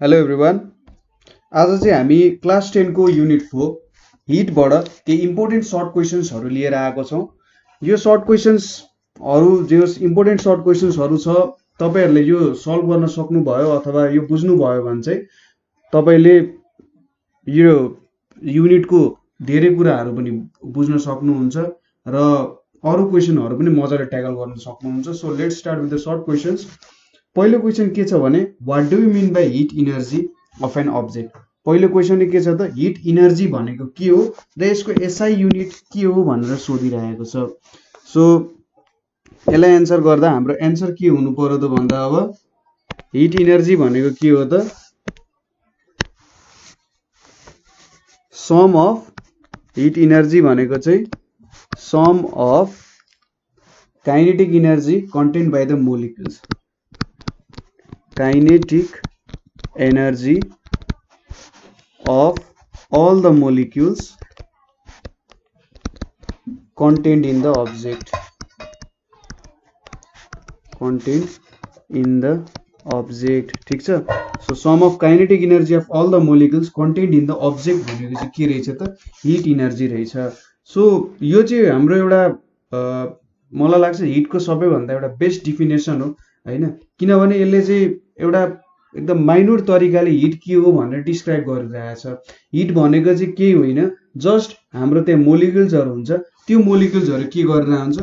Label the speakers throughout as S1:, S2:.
S1: Hello everyone. आज चाहिँ हामी क्लास 10 को युनिट 4 हिटबाट केही इम्पोर्टेन्ट सर्ट क्वेसन्सहरू लिएर आएको छौँ। यो सर्ट क्वेसन्सहरू जो इम्पोर्टेन्ट सर्ट क्वेसन्सहरू छ तपाईहरुले यो सल्भ गर्न सक्नुभयो अथवा यो बुझ्नुभयो भने चाहिँ तपाईले यो युनिटको धेरै कुराहरू पनि बुझ्न सक्नुहुन्छ र अरु क्वेसनहरू पनि मजाले ट्याकल गर्न सक्नुहुन्छ। So let's start with the short questions. पहिलो क्वेसन के छ भने what do you mean by heat energy of an object. पहिलो क्वेसन के छ त हिट इनर्जी भनेको के हो र यसको एसआई युनिट के हो भनेर सोधिरहेको छ। सो यसलाई एन्सर गर्दा हाम्रो एन्सर के हुनु पर्यो त भन्दा अब हिट इनर्जी भनेको के हो त सम अफ हिट इनर्जी भनेको चाहिँ sum of kinetic energy contained by the molecules. Kinetic energy of all the molecules contained in the object. ठीक छ। So sum of kinetic energy of all the molecules contained in the object भनेको चाहिँ के रहेछ त hit energy रहेछ। So यो चाहिँ हाम्रो एउटा मलाई लाग्छ हिटको सबैभन्दा एउटा बेस्ट डिफिनेसन हो हैन, किनभने यसले चाहिँ एउटा एकदम माइन्युट तरिकाले हिट के हो भनेर डिस्क्राइब गरिरहेछ। हिट भनेको चाहिँ केही होइन, जस्ट हाम्रो त्यहाँ मोलिक्युल्सहरू हुन्छ, त्यो मोलिक्युल्सहरू के गरिरहेको हुन्छ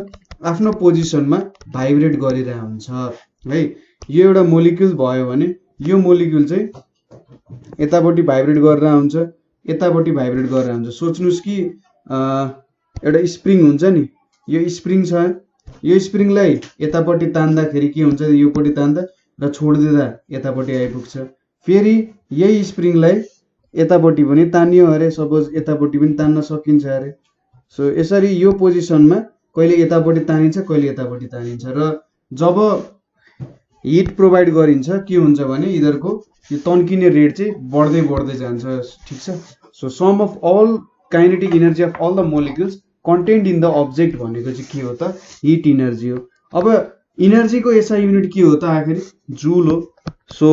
S1: आफ्नो पोजिसनमा भाइब्रेट गरिरहेको हुन्छ है। यो एउटा मोलिक्युल भयो भने यो मोलिक्युल चाहिँ यतापट्टि भाइब्रेट गरिरहेको हुन्छ, यतापट्टि भाइब्रेट गरिरहेको हुन्छ। सोच्नुस् कि एउटा स्प्रिङ हुन्छ नि, यो स्प्रिङ छ, यो स्प्रिङलाई यतापट्टि तान्दाखेरि के हुन्छ, योपट्टि तान्दा र छोडिदिँदा यतापट्टि आइपुग्छ। फेरि यही स्प्रिङलाई यतापट्टि पनि तान्यो अरे, सपोज यतापट्टि पनि तान्न सकिन्छ अरे। सो यसरी यो पोजिसनमा कहिले यतापट्टि तानिन्छ, कहिले यतापट्टि तानिन्छ र जब हिट प्रोभाइड गरिन्छ के हुन्छ भने यिनीहरूको यो तन्किने रेट चाहिँ बढ्दै बढ्दै जान्छ। ठीक छ। So sum of all kinetic energy of all the molecules contained in the object भनेको चाहिँ के हो त हिट इनर्जी हो। अब इनर्जीको एसआई युनिट के हो त आखिर जुल हो। So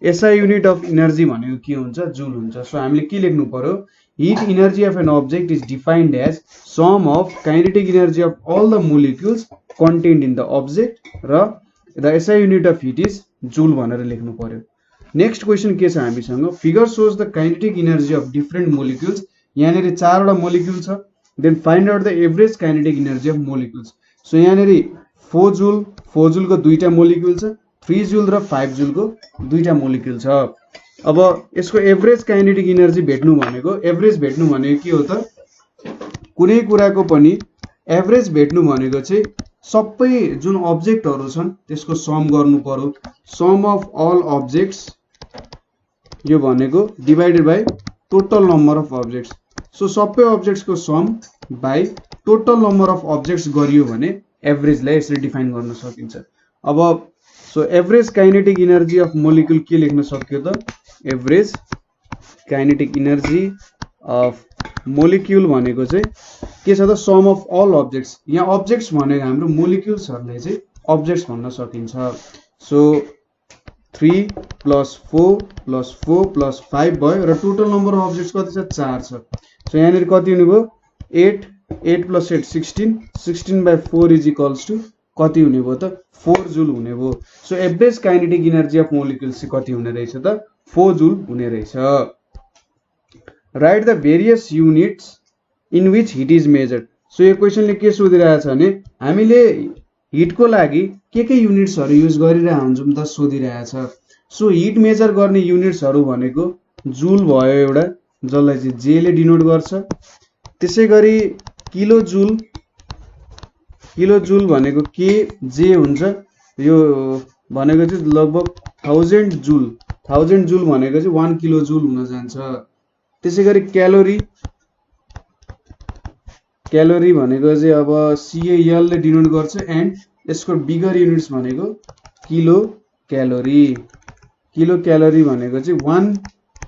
S1: SI unit of energy भनेको के हुन्छ, जुल हुन्छ। सो हामीले के लेख्नु पर्यो, heat energy of an object is defined as sum of kinetic energy of all the molecules contained in the object र the SI unit of heat is joule भनेर लेख्नु पर्यो। नेक्स्ट क्वेसन के छ हामीसँग, figure shows the kinetic energy of different molecules. यहाँनिर 4 वटा molecule छ, then find out the average kinetic energy of molecules. So यहाँनिर 4 जुलको 2टा मोलिक्युल छ, 3 जुल र 5 जुलको 2टा मोलिक्युल छ। अब यसको एभरेज काइनेटिक इनर्जी भेट्नु भनेको के हो त, कुनै कुराको पनि एभरेज भेट्नु भनेको चाहिँ सबै जुन अब्जेक्टहरू छन् त्यसको सम गर्नु पर्यो। सम अफ अल अब्जेक्ट्स यो भनेको divided by total number of objects. So सबै अब्जेक्ट्सको sum by total number of objects गरियो भने एभरेजलाई यसरी डिफाइन गर्न सकिन्छ। अब so average kinetic energy of molecule के लेख्न सक्यो त, average kinetic energy of molecule भनेको चाहिँ के छ त सम अफ अल अब्जेक्ट्स। यहाँ अब्जेक्ट्स भनेको हाम्रो मोलिक्युल्सहरूलाई चाहिँ अब्जेक्ट्स भन्न सकिन्छ। सो 3 + 4 + 4 + 5 भयो र टोटल नम्बर अफ अब्जेक्ट्स कति छ, 4 छ। सो यहाँनिर कति हुने भयो 8 + 8 16 16/4 = कति हुने भयो त 4 जुल हुने भयो। So average kinetic energy of molecules चाहिँ कति हुने रहेछ त 4 जुल हुने रहेछ। Right the various units in which hit is measured. So यो क्वेसनले के सोधिरहेछ भने हामीले हिटको लागि के युनिट्सहरू युज गरिरहेको हुन्छौँ त सोधिरहेछ। सो हिट मेजर गर्ने युनिट्सहरू भनेको जुल भयो एउटा, जसलाई चाहिँ जे ले डिनोट गर्छ। त्यसै गरी किलो जुल भनेको के जे हुन्छ, यो भनेको चाहिँ लगभग 1000 जुल भनेको चाहिँ 1 किलो जुल हुन जान्छ। त्यसै गरी क्यालोरी भनेको चाहिँ अब CAL ले डिनोट गर्छ एन्ड यसको बिगर युनिट्स भनेको किलो क्यालोरी भनेको चाहिँ 1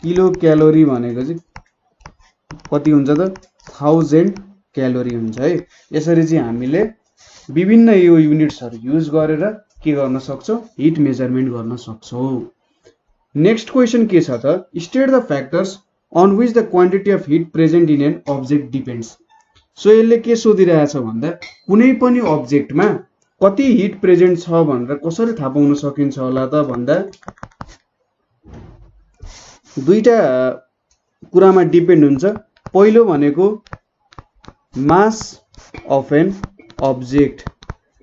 S1: किलो क्यालोरी भनेको चाहिँ कति हुन्छ त 1000 क्यालोरी हुन्छ है। यसरी चाहिँ हामीले विभिन्न यो युनिट्सहरू युज गरेर के गर्न सक्छौं, हिट मेजरमेन्ट गर्न सक्छौं। नेक्स्ट क्वेसन के छ त state the factors on which the quantity of heat present in an object depends. So यसले के सोधिरहेछ भन्दा कुनै पनि अब्जेक्टमा कति हिट प्रेजेन्ट छ भनेर कसरी थाहा पाउन सकिन्छ होला त भन्दा दुईटा कुरामा डिपेन्ड हुन्छ। पहिलो भनेको मास अफ एन अब्जेक्ट,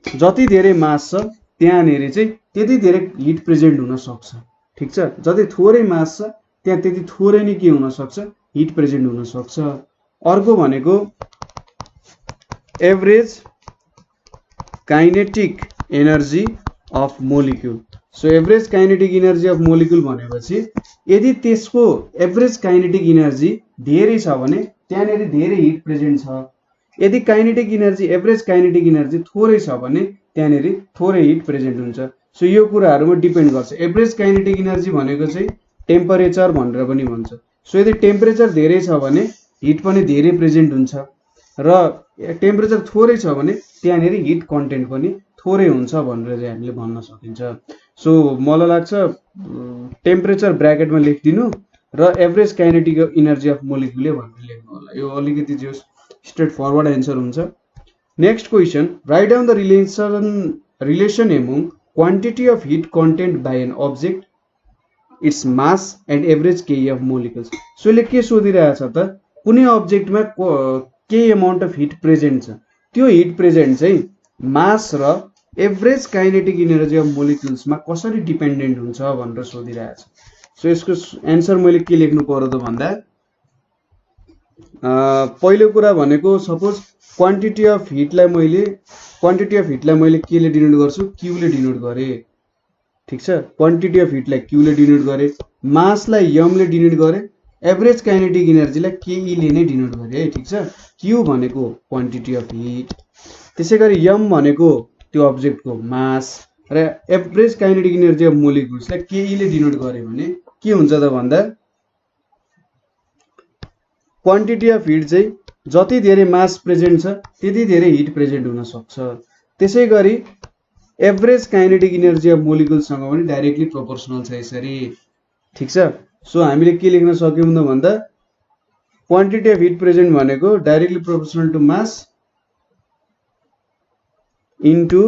S1: जति धेरै मास छ त्यहाँनेरि चाहिँ त्यति धेरै हिट प्रेजेन्ट हुन सक्छ। ठीक छ, जति थोरै मास छ त्यहाँ त्यति थोरै नै के हुन सक्छ, हिट प्रेजेन्ट हुन सक्छ। अर्को भनेको average kinetic energy of molecule. So average kinetic energy of molecule भनेपछि यदि त्यसको एभरेज काइनेटिक एनर्जी धेरै छ भने त्यहाँनेरि धेरै हिट प्रेजेन्ट छ, यदि kinetic energy average kinetic energy थोरै छ भने त्यहाँनेरि थोरै हिट प्रेजेन्ट हुन्छ। सो यो कुराहरुमा डिपेन्ड गर्छ। एभरेज काइनेटिक एनर्जी भनेको चाहिँ टेम्परेचर भनेर पनि भन्छ। सो यदि टेम्परेचर धेरै छ भने हिट पनि धेरै प्रेजेन्ट हुन्छ र टेम्परेचर थोरै छ भने त्यहाँनेरि हिट कन्टेन्ट पनि थोरै हुन्छ भनेर चाहिँ हामीले भन्न सकिन्छ। सो मलाई लाग्छ टेम्परेचर ब्र्याकेटमा लेखिदिनु र average kinetic energy of molecule भनेर लेख्नु होला। यो अलिकति जो स्ट्रेट फरवर्ड एन्सर हुन्छ। Next question, write down the relation among quantity of heat content by an object, its mass and average K E of molecules. So यसले के सोधिरहेछ त कुनै अब्जेक्टमा केही अमाउन्ट अफ हिट प्रेजेन्ट छ, त्यो हिट प्रेजेन्ट चाहिँ मास र एभरेज काइनेटिक एनर्जी अफ मोलिकुल्समा कसरी डिपेन्डेन्ट हुन्छ भनेर सोधिरहेछ। सो यसको एन्सर मैले के लेख्नु पर्यो त भन्दा पहिलो कुरा भनेको सपोज क्वान्टिटी अफ हिटलाई मैले केले डिनोट गर्छु, क्यूले डिनोट गरे। ठीक छ, क्वान्टिटी अफ हिटलाई क्यूले डिनोट गरे, मासलाई एमले डिनोट गरे, एभरेज काइनेटिक एनर्जीलाई केईले नै डिनोट गरे। ठीक छ, क्यू भनेको क्वान्टिटी अफ हिट, त्यसैगरी एम भनेको त्यो अब्जेक्टको मास र एभरेज काइनेटिक एनर्जी अफ मोलिकुल्सलाई केईले डिनोट गरे भने के हुन्छ त भन्दा क्वान्टिटी अफ हिट चाहिँ जति धेरै मास प्रेजेन्ट छ त्यति धेरै हिट प्रेजेन्ट हुन सक्छ। त्यसैगरी एभरेज काइनेटिक एनर्जी अफ मोलिकुल्ससँग पनि डाइरेक्टली प्रोपोर्सनल छ यसरी। ठीक छ, सो हामीले के लेख्न सक्यौं त भन्दा क्वान्टिटी अफ हिट प्रेजेन्ट भनेको directly proportional to mass into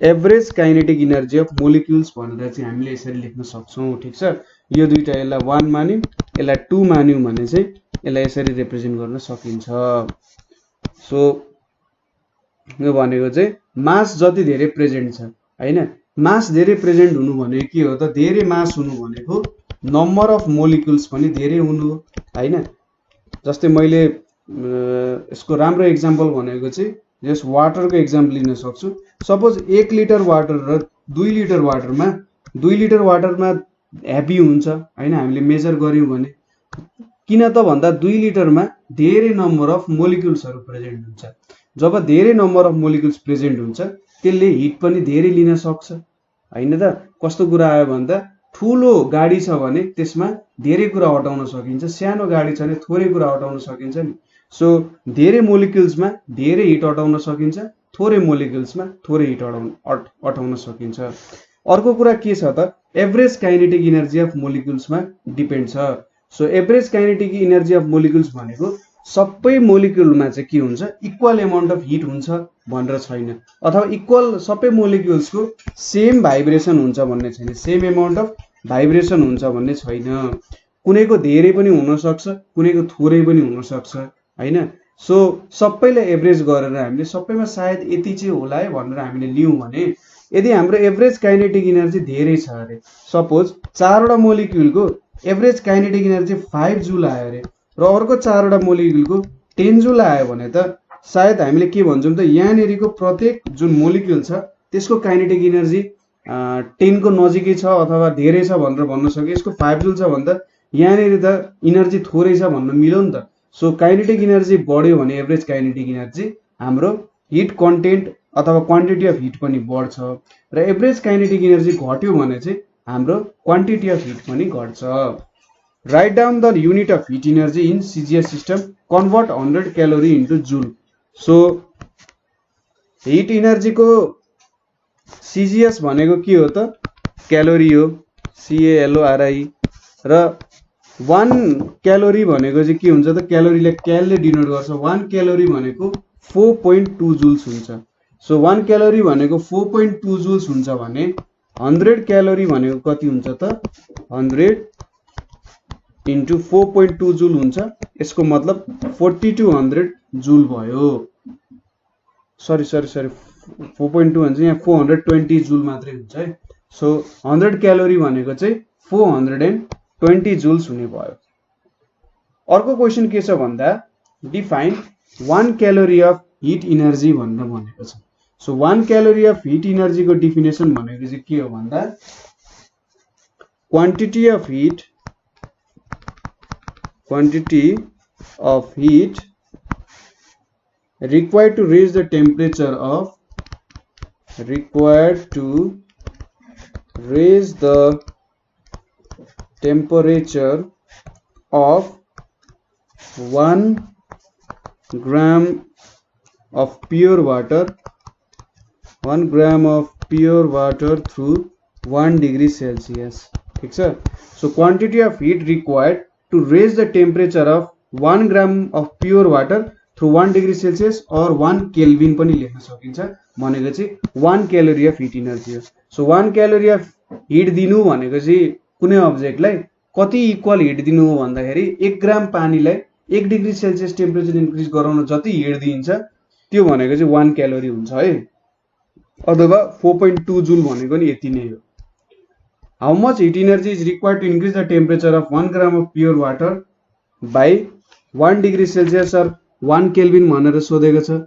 S1: average kinetic energy of molecules भनेर चाहिँ हामीले यसरी लेख्न सक्छौं। ठीक छ, यो दुईटा यसलाई 1 मान्यौं यसलाई 2 मान्यौं भने चाहिँ यसलाई यसरी रिप्रेजेन्ट गर्न सकिन्छ। सो यो भनेको चाहिँ मास जति धेरै प्रेजेन्ट छ हैन, मास धेरै प्रेजेन्ट हुनु भनेको के हो त, धेरै मास हुनु भनेको नम्बर अफ मोलिकुल्स पनि धेरै हुनु हो हैन। जस्तै मैले यसको राम्रो एक्जाम्पल भनेको चाहिँ जस वाटरको एक्जाम्पल लिन सक्छु। सपोज 1 लिटर वाटर र 2 लिटर वाटरमा 2 लिटर वाटरमा हेभी हुन्छ हैन, हामीले मेजर गर्यौं भने किन त भन्दा 2 लिटरमा धेरै नम्बर अफ मोलिकुल्सहरु प्रेजेन्ट हुन्छ। जब धेरै नम्बर अफ मोलिकुल्स प्रेजेन्ट हुन्छ त्यसले हिट पनि धेरै लिन सक्छ हैन त। कस्तो कुरा आयो भन्दा ठूलो गाडी छ भने त्यसमा धेरै कुरा हटाउन सकिन्छ, सानो गाडी छ भने थोरै कुरा हटाउन सकिन्छ नि। सो धेरै मोलिकुल्समा धेरै हिट हटाउन सकिन्छ, थोरै मोलिकुल्समा थोरै हिट हटाउन सकिन्छ। अर्को कुरा के छ त एभरेज काइनेटिक एनर्जी अफ मोलिकुल्समा डिपेन्ड छ। So average kinetic energy of molecules भनेको सबै मोलिकुलमा चाहिँ के हुन्छ, इक्वल अमाउन्ट अफ हिट हुन्छ भनेर छैन, अथवा इक्वल सबै मोलिकुल्सको सेम भाइब्रेसन हुन्छ भन्ने छैन, सेम अमाउन्ट अफ भाइब्रेसन हुन्छ भन्ने छैन। कुनैको धेरै पनि हुन सक्छ, कुनैको थोरै पनि हुन सक्छ हैन। सो सबैलाई एभरेज गरेर हामीले सबैमा सायद यति चाहिँ होला है भनेर हामीले लियौं भने यदि हाम्रो एभरेज काइनेटिक एनर्जी धेरै छ अरे, सपोज 4 वटा मोलिक्युलको एभरेज काइनेटिक एनर्जी 5 जुल आयो अरे र अर्को 4 वटा मोलिक्युलको 10 जुल आयो भने त सायद हामीले के भन्छौं त यहाँनेरिको प्रत्येक जुन मोलिक्युल छ त्यसको काइनेटिक एनर्जी 10 को नजिकै छ अथवा धेरै छ भनेर भन्न सक्यो। यसको 5 जुल छ भन्दा यहाँनेरि त एनर्जी थोरै छ भन्न मिल्यो नि त। सो काइनेटिक एनर्जी बढ्यो भने एभरेज काइनेटिक एनर्जी हाम्रो हिट कन्टेन्ट अथवा क्वान्टिटी अफ हिट पनि बढ्छ र एभरेज काइनेटिक एनर्जी घट्यो भने चाहिँ हाम्रो क्वान्टिटी अफ हिट पनि घट्छ। Right down the unit of heat energy in CGS system, convert 100 calorie into joule. So hit energy को सीजीएस भनेको के हो त, क्यालोरी हो। CALORI र 1 क्यालोरी भनेको चाहिँ के हुन्छ त क्यालोरीलाई क्यालले डिनोट गर्छ 1 क्यालोरी भनेको 4.2 जुल्स हुन्छ सो 1 क्यालोरी भनेको 4.2 जुल्स हुन्छ भने 100 क्यालोरी भनेको कति हुन्छ त 100 इन्टु 4.2 जुल हुन्छ यसको मतलब 4200 जुल भयो सरी 4.2 भन्छ यहाँ 420 जुल मात्रै हुन्छ है सो 100 क्यालोरी भनेको चाहिँ 420 जुल्स हुने भयो अर्को क्वेशन के छ भन्दा define 1 calorie of heat energy भनेर भनेको छ so 1 calorie of heat energy को डेफिनेसन भनेको चाहिँ के हो भन्दा quantity of hit required to raise the temperature of 1 gram of pure water 1 gram of pure water through 1 degree Celsius ठीक छ so quantity of heat required to raise the temperature of 1 gram of pure water through 1 degree Celsius or 1 Kelvin पनि लेख्न सकिन्छ भनेको चाहिँ 1 calorie of heat energy हो so 1 calorie of heat दिनु भनेको चाहिँ कुनै अब्जेक्टलाई कति इक्वल हिट दिनु हो भन्दाखेरि 1 ग्राम पानीलाई 1 डिग्री सेल्सियस टेम्परेचर इन्क्रिज गराउन जति हिट दिन्छ त्यो भनेको चाहिँ 1 क्यालोरी हुन्छ है अथवा 4.2 जुल भनेको नि यति नै हो how much heat energy is required to increase the temperature of 1 gram of pure water by 1 degree Celsius or 1 kelvin भनेर सोधेको छ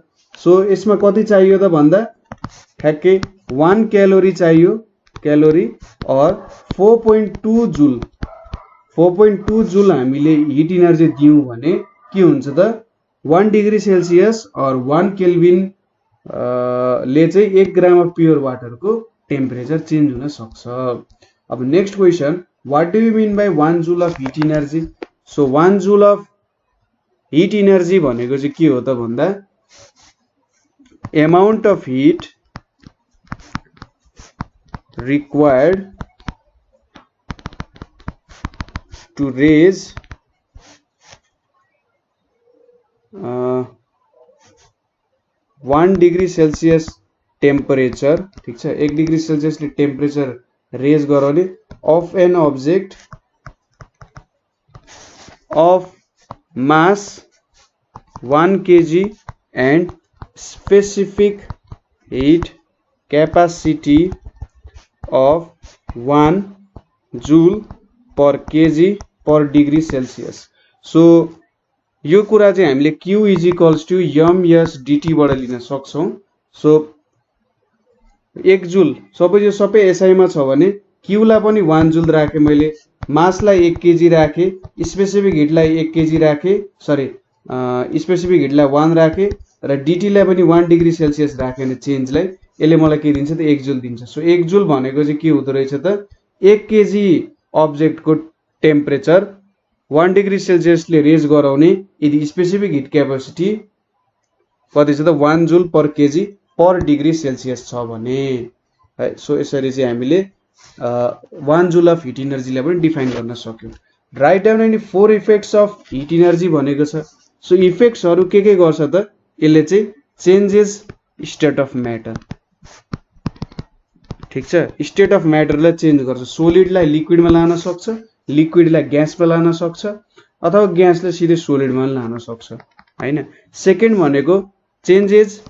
S1: सो यसमा कति चाहियो त भन्दा ठ्याक्कै 1 क्यालोरी चाहियो क्यालोरी और 4.2 जुल हामीले हिट एनर्जी दियौं भने के हुन्छ त 1 डिग्री सेल्सियस और 1 केल्भिन ले चाहिँ 1 ग्राम अफ प्योर वाटर को टेम्परेचर चेन्ज हुन सक्छ अब next question what do you mean by 1 joule of heat energy so 1 joule of heat energy भनेको चाहिँ के हो त भन्दा amount of heat required to raise 1 degree Celsius temperature ठीक छ 1 डिग्री सेल्सियस ले टेम्परेचर रेज गराउने of an object of mass 1 kg and specific heat capacity of 1 joule per kg per degree Celsius so यो कुरा चाहिँ हामीले Q is equals to ms dt बाट लिन सक्छौं सो 1 जुल सबै यो सबै SI मा छ भने Q लाई पनि 1 जुल राखे मैले मास लाई 1 केजी राखे स्पेसिफिक हिट लाई 1 केजी राखे सरी स्पेसिफिक हिट लाई 1 राखे र dt लाई पनि 1 डिग्री सेल्सियस राखेन चेन्ज लाई यसले मलाई के दिन्छ त 1 जुल दिन्छ सो 1 जुल भनेको चाहिँ के हुँदो रहेछ त 1 केजी अब्जेक्ट को टेम्परेचर 1 डिग्री सेल्सियस ले रेज गराउने यदि स्पेसिफिक हिट क्यापेसिटी कति छ त 1 जुल per KG per degree Celsius छ भने है सो यसरी चाहिँ हामीले 1 जुल अफ हिट एनर्जी लाई पनि डिफाइन गर्न सक्यौं write down any 4 effects of heat energy भनेको छ सो इफेक्ट्सहरु के गर्छ त यसले चाहिँ चेन्जेस स्टेट अफ म्याटर ठीक छ स्टेट अफ म्याटर लाई चेन्ज गर्छ सोलिड लाई लिक्विड मा लान सक्छ लिक्विड लाई ग्यास मा लान सक्छ अथवा ग्यास लाई सिधै सोलिड मा लान सक्छ हैन सेकेन्ड भनेको changes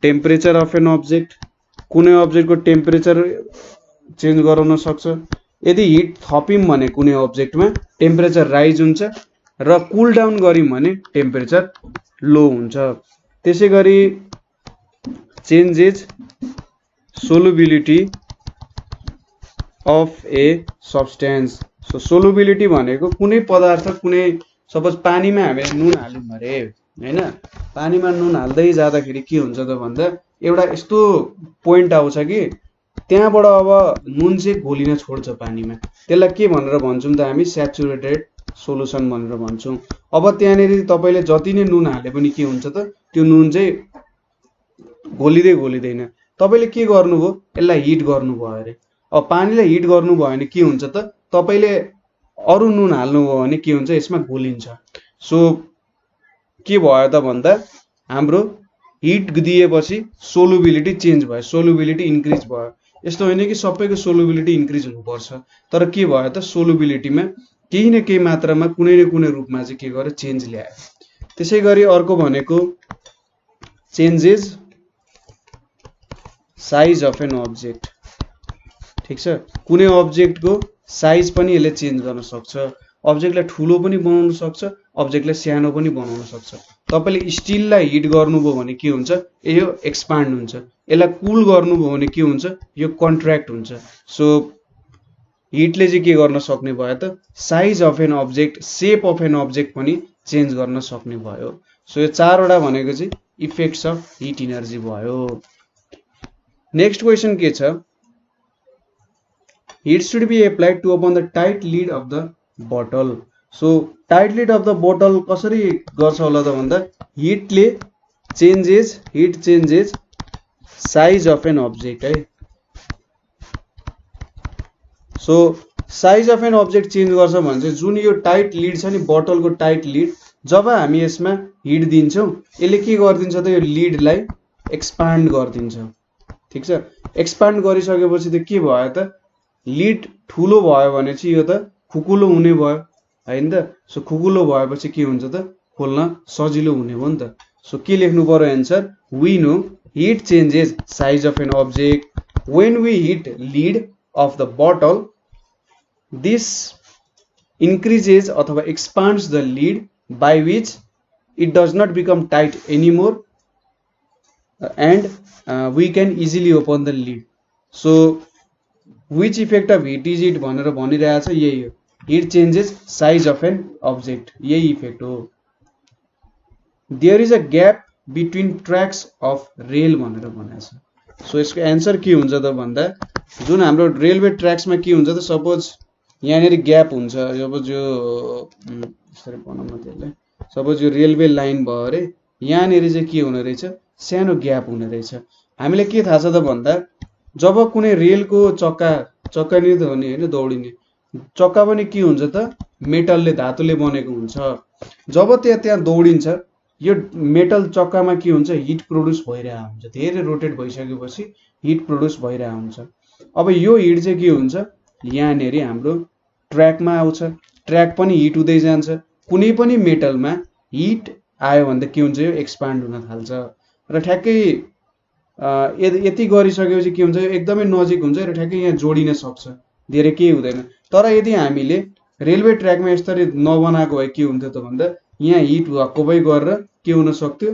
S1: temperature of an object कुनै अब्जेक्ट को टेम्परेचर चेन्ज गराउन सक्छ यदि हिट थपिम भने कुनै अब्जेक्टमा टेम्परेचर राइज हुन्छ र कूल डाउन गरिम भने टेम्परेचर लो हुन्छ त्यसैगरी changes solubility of A substance so solubility भनेको कुनै पदार्थ कुनै सपोज पानीमा हामीले नुन हाल्यौं भरे हैन पानीमा नुन हाल्दै जाँदाखेरि के हुन्छ त भन्दा एउटा यस्तो पोइन्ट आउँछ कि त्यहाँबाट अब नुन चाहिँ घोलिन छोड्छ पानीमा त्यसलाई के भनेर भन्छौं त हामी स्याचुरेटेड सोलुसन भनेर भन्छौं अब त्यहाँनेरि तपाईले जति नै नुन हाले पनि के हुन्छ त त्यो नुन चाहिँ घोलिँदैन तपाईले के गर्नुभयो यसलाई हिट गर्नुभयो अरे अब पानीलाई हिट गर्नुभयो भने के हुन्छ त, तपाईँले अरू नुन हाल्नुभयो भने के हुन्छ, यसमा घोलिन्छ। सो के भयो त भन्दा हाम्रो हिट दिएपछि सोलुबिलिटी चेन्ज भयो, सोलुबिलिटी इन्क्रिज भयो। यस्तो होइन कि सबैको सोलुबिलिटी इन्क्रिज हुनुपर्छ, तर के भयो त सोलुबिलिटीमा केही न केही मात्रामा कुनै न कुनै रूपमा चाहिँ के गर्यो, चेन्ज ल्यायो। त्यसै गरी अर्को भनेको changes size of an object. ठिक छ, कुनै अब्जेक्टको साइज पनि यसले चेन्ज गर्न सक्छ। अब्जेक्टलाई ठुलो पनि बनाउन सक्छ, अब्जेक्टलाई सानो पनि बनाउन सक्छ। तपाईँले स्टिललाई हिट गर्नुभयो भने के हुन्छ, यो एक्सपान्ड हुन्छ। यसलाई कुल गर्नुभयो भने के हुन्छ, यो कन्ट्र्याक्ट हुन्छ। सो हिटले चाहिँ के गर्न सक्ने भयो त, size of an object, shape of an object पनि चेन्ज गर्न सक्ने भयो। सो यो चारवटा भनेको चाहिँ इफेक्ट्स अफ हिट इनर्जी भयो। नेक्स्ट क्वेसन के छ, heat should be applied to upon the tight lid of the bottle. So tight lid of the bottle कसरी गर्छ होला त भन्दा heat changes size of an object है। So size of an object change गर्छ भने चाहिँ जुन यो टाइट लिड छ नि, बोटलको टाइट लिड, जब हामी यसमा हिट दिन्छौँ यसले के गरिदिन्छ त, यो लिडलाई एक्सपान्ड गरिदिन्छ। ठिक छ, एक्सपान्ड गरिसकेपछि त के भयो त, लिड ठुलो भयो भने चाहिँ यो त खुकुलो हुने भयो होइन त। सो खुकुलो भएपछि के हुन्छ त, खोल्न सजिलो हुने भयो नि त। सो के लेख्नु पर्यो answer, we know heat changes size of an object when we heat lid of the bottle, this increases अथवा expands the lead by which it does not become tight anymore and we can easily open the lid. So which effect of heat is it भनेर भनिरहेको छ, यही हो, heat changes size of an object, यही effect हो। There is a gap between tracks of rail भनेर भनेको छ। सो यसको एन्सर के हुन्छ त भन्दा जुन हाम्रो रेलवे ट्र्याक्समा के हुन्छ त, सपोज यहाँनिर ग्याप हुन्छ, सपोज यो यसरी बनाउन त्यसलाई, सपोज यो रेलवे लाइन भयो अरे, यहाँनिर चाहिँ के हुने रहेछ, सानो ग्याप हुने रहेछ। हामीलाई के थाहा छ त भन्दा जब कुनै रेलको चक्का नि त हो नि होइन, दौडिने चक्का पनि के हुन्छ त, मेटलले, धातुले बनेको हुन्छ। जब त्यहाँ दौडिन्छ यो मेटल चक्कामा के हुन्छ, हिट प्रोड्युस भइरहेको हुन्छ, धेरै रोटेट भइसकेपछि हिट प्रोड्युस भइरहेको हुन्छ। अब यो हिट चाहिँ के हुन्छ, यहाँनिर हाम्रो ट्र्याकमा आउँछ, ट्र्याक पनि हिट हुँदै जान्छ। कुनै पनि मेटलमा हिट आयो भने त के हुन्छ, यो एक्सपान्ड हुन थाल्छ र ठ्याक्कै यति गरिसकेपछि के हुन्छ, एकदमै नजिक हुन्छ र ठ्याक्कै यहाँ जोडिन सक्छ, धेरै केही हुँदैन। तर यदि हामीले रेलवे ट्र्याकमा यसरी नबनाएको भए के हुन्थ्यो त भन्दा यहाँ हिट भक्कोबै गरेर के हुन सक्थ्यो,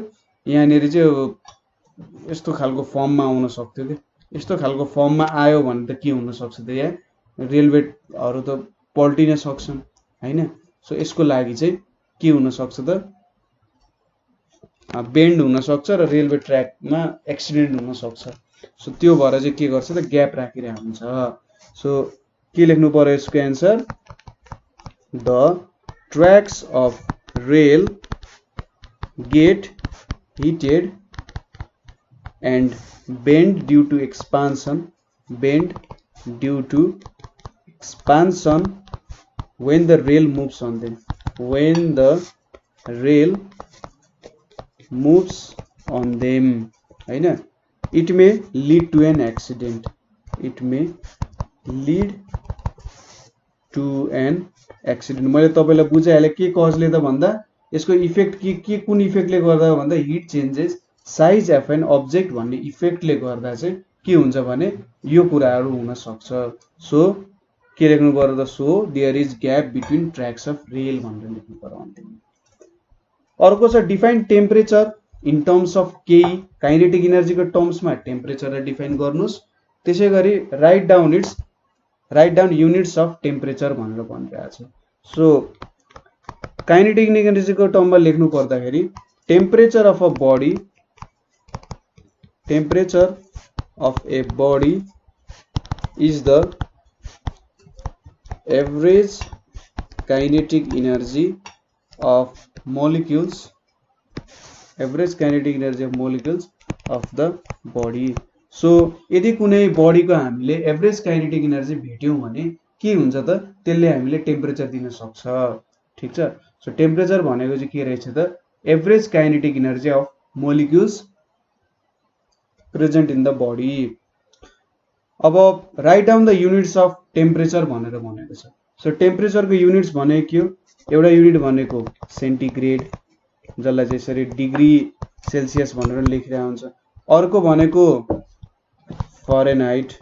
S1: यहाँनिर चाहिँ यस्तो खालको फर्ममा आउन सक्थ्यो कि, यस्तो खालको फर्ममा आयो भने त के हुन सक्छ त, यहाँ रेलवेहरू त पल्टिन सक्छन् होइन। सो यसको लागि चाहिँ के हुन सक्छ त, बेन्ड हुन सक्छ र रेलवे ट्र्याकमा एक्सिडेन्ट हुन सक्छ। सो त्यो भएर चाहिँ के गर्छ त, ग्याप राखिरहेको हुन्छ। सो के लेख्नु पर्यो यसको answer, the tracks of rail get heated and bend due to expansion, when the rail moves on them, when the rail moves on them होइन, it may lead to an accident, it may lead to an accident। मैले तपाईलाई बुझाइहालेँ के कजले त भन्दा यसको effect के कुन इफेक्टले गर्दा भन्दा heat changes size of an object भन्ने इफेक्टले गर्दा चाहिँ के हुन्छ भने यो कुराहरू हुन सक्छ। सो के लेख्नु पर्यो त, so there is gap between tracks of rail भनेर लेख्नु पर्यो अन्तिममा। अर्को छ define temperature in terms of केही, काइनेटिक इनर्जीको टर्म्समा टेम्परेचरलाई डिफाइन गर्नुहोस्। त्यसै गरी write down units of temperature भनेर भनिरहेको छ। सो काइनेटिक इनर्जीको टर्ममा लेख्नु पर्दाखेरि temperature of a body is the average kinetic energy of molecules of the body। So यदि कुनै बडीको हामीले एभरेज काइनेटिक इनर्जी भेट्यौँ भने के हुन्छ त, त्यसले हामीले टेम्परेचर दिन सक्छ। ठिक छ। सो टेम्परेचर भनेको चाहिँ के रहेछ त, average kinetic energy of molecules present in the body. अब write down the units of temperature भनेर भनेको छ। सो टेम्परेचरको युनिट्स भनेको के हो, एउटा युनिट भनेको सेन्टिग्रेड, जसलाई चाहिँ यसरी डिग्री सेल्सियस भनेर लेखिरहेको हुन्छ। अर्को भनेको फरेनहाइट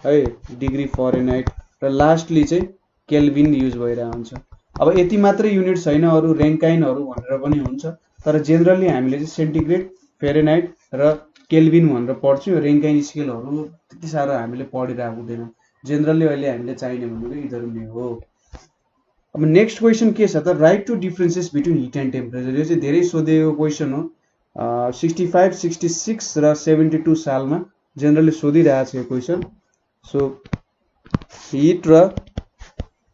S1: है, डिग्री फरेनहाइट, र लास्टली चाहिँ केल्भिन युज भइरहेको हुन्छ। अब यति मात्रै युनिट छैन, अरू रेङ्काइनहरू भनेर पनि हुन्छ, तर जेनरली हामीले चाहिँ सेन्टिग्रेड, फेरेनहाइट र केल्भिन भनेर पढ्छौँ। रेङ्काइन स्केलहरू त्यति साह्रो हामीले पढिरहेको हुँदैन। जेनरली अहिले हामीले चाहिने भनेको यिनीहरू नै हो। अब नेक्स्ट क्वेसन के छ त, write two differences between heat and temperature. यो चाहिँ धेरै सोधेको क्वेसन हो। 65, 66 र 72 सालमा जेनरली सोधिरहेको छ यो क्वेसन। सो हिट र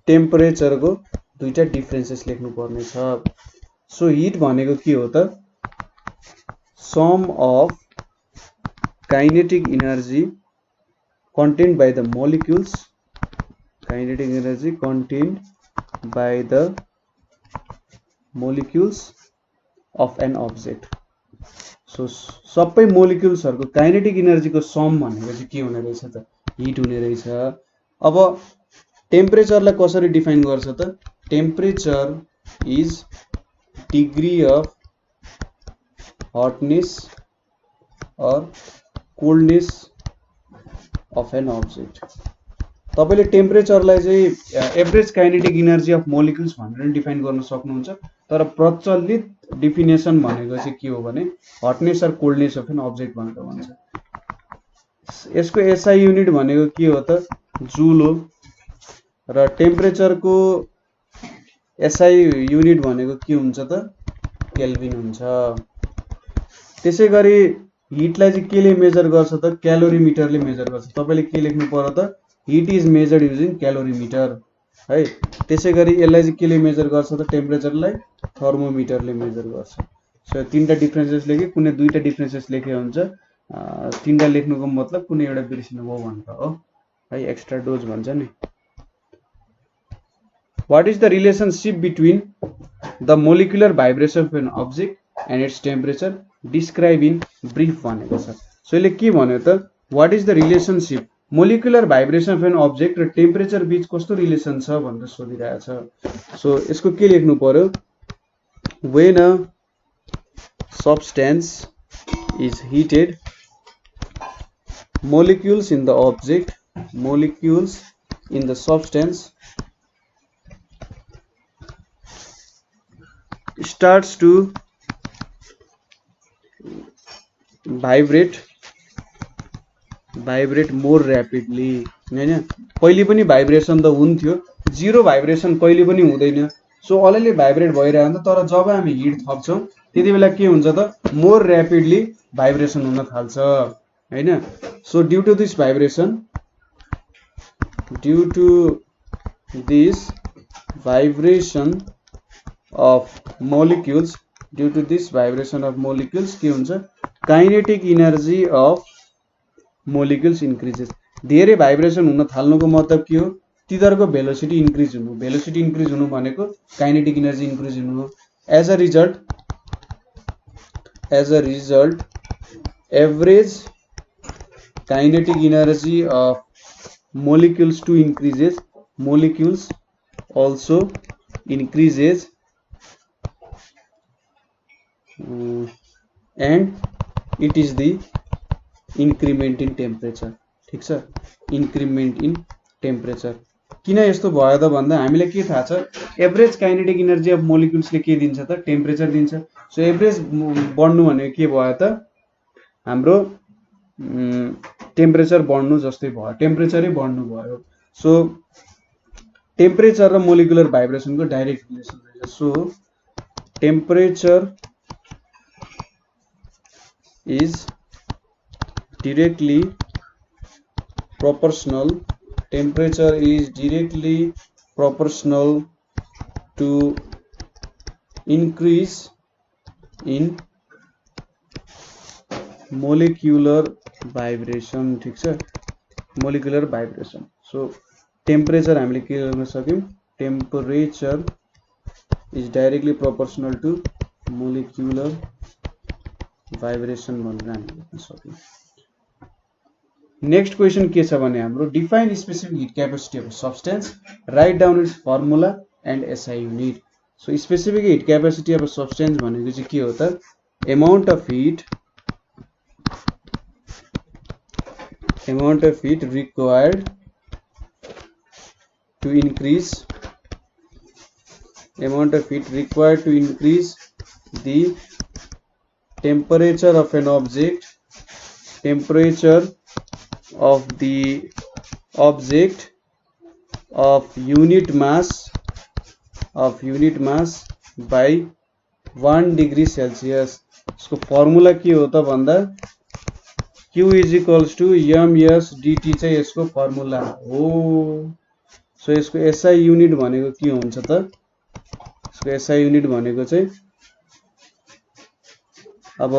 S1: टेम्परेचरको दुईटा डिफ्रेन्सेस लेख्नु पर्ने छ। सो हिट भनेको के हो त, sum of kinetic energy contained by the molecules, kinetic energy contained by the molecules of an object. So सबै मोलिक्युल्सहरुको काइनेटिक इनर्जीको सम भनेको चाहिँ के हुने रहेछ त, हिट हुने रहेछ। अब टेम्परेचरलाई कसरी डिफाइन गर्छ त, टेम्परेचर इज डिग्री अफ हटनेस और कोल्डनेस अफ एन अब्जेक्ट। तपाईले टेम्परेचरलाई चाहिँ average kinetic energy of molecules भनेर डिफाइन गर्न सक्नुहुन्छ, तर प्रचलित डिफिनेसन भनेको चाहिँ के हो भने हटनेस और कोल्डनेस अफ एन अब्जेक्ट भनेर भन्छ। यसको एसआई युनिट भनेको के हो त, जूल हो, र टेम्परेचरको एसआई युनिट भनेको के हुन्छ त, केल्भिन हुन्छ। त्यसैगरी हिटलाई चाहिँ केले मेजर गर्छ त, क्यालोरीमिटरले मेजर गर्छ। तपाईले के लेख्नु पर्यो त, हिट इज मेजर्ड युजिङ क्यालोरीमिटर है। त्यसैगरी यसलाई चाहिँ केले मेजर गर्छ त, टेम्परेचरलाई थर्मोमिटरले मेजर गर्छ। सो तीनटा डिफरेन्सेस लेखे, कुनै दुईटा डिफरेन्सेस लेखे हुन्छ, तीनटा लेख्नुको मतलब कुनै एउटा बिर्सिनु भयो भनेर हो है, एक्स्ट्रा डोज भन्छ नि। What is the relationship between the molecular vibration of an object and its temperature, describe in brief भनेको छ। सो यसले के भन्यो त, what is the relationship molecular vibration of an object र टेम्परेचर बीच कस्तो रिलेसन छ भनेर सोधिरहेको छ। सो यसको के लेख्नु पर्यो, when a substance is heated, molecules in the object, molecules in the substance starts to vibrate more rapidly हैन। पहिले पनि भाइब्रेसन त हुन्थ्यो, जीरो भाइब्रेसन कहिले पनि हुँदैन। सो अलिअलि भाइब्रेट भइरहेको हुन्छ, तर जब हामी हिट थप्छौँ त्यति बेला के हुन्छ त, मोर ऱ्यापिडली भाइब्रेसन हुन थाल्छ हैन। So due to this vibration of molecules, due to this vibration of molecules के हुन्छ, kinetic energy of molecules increases. धेरै भाइब्रेसन हुन थाल्नुको मतलब के हो, तिनीहरूको भेलोसिटी इन्क्रिज हुनु। भेलोसिटी इन्क्रिज हुनु भनेको काइनेटिक इनर्जी इन्क्रिज हुनु हो। As a result average kinetic energy of molecules too increases, molecules also increases and it is the increment in temperature। ठीक छ, increment in temperature। किन यस्तो भयो त भन्दा हामीले के थाहा छ, एभरेज काइनेटिक इनर्जी अफ मोलिक्युल्सले के दिन्छ त, टेम्परेचर दिन्छ। सो एभरेज बढ्नु भनेको के भयो त, हाम्रो टेम्परेचर बढ्नु जस्तै भयो, टेम्परेचरै बढ्नु भयो। सो टेम्परेचर र मोलिकुलर भाइब्रेसनको डाइरेक्ट रिलेसन रहेछ। So temperature is directly proportional, temperature is directly proportional to increase in molecular vibration ठीक छ मोलिकुलर भाइब्रेसन सो टेम्परेचर हामीले के गर्न सक्यौं temperature is directly proportional to molecular vibration भनेर हामीले लेख्न सक्यौं नेक्स्ट क्वेशन के छ भने हाम्रो define specific heat capacity of substance write down it's formula and SI unit so specific heat capacity of substance भनेको चाहिँ के हो त amount of hit required to increase the temperature of an object of unit mass by 1 degree Celsius इसको formula के हो त भन्दा Q is equals to ms dt चाहिँ यसको फर्मुला हो सो यसको एसआई युनिट भनेको के हुन्छ त यसको एसआई युनिट भनेको चाहिँ अब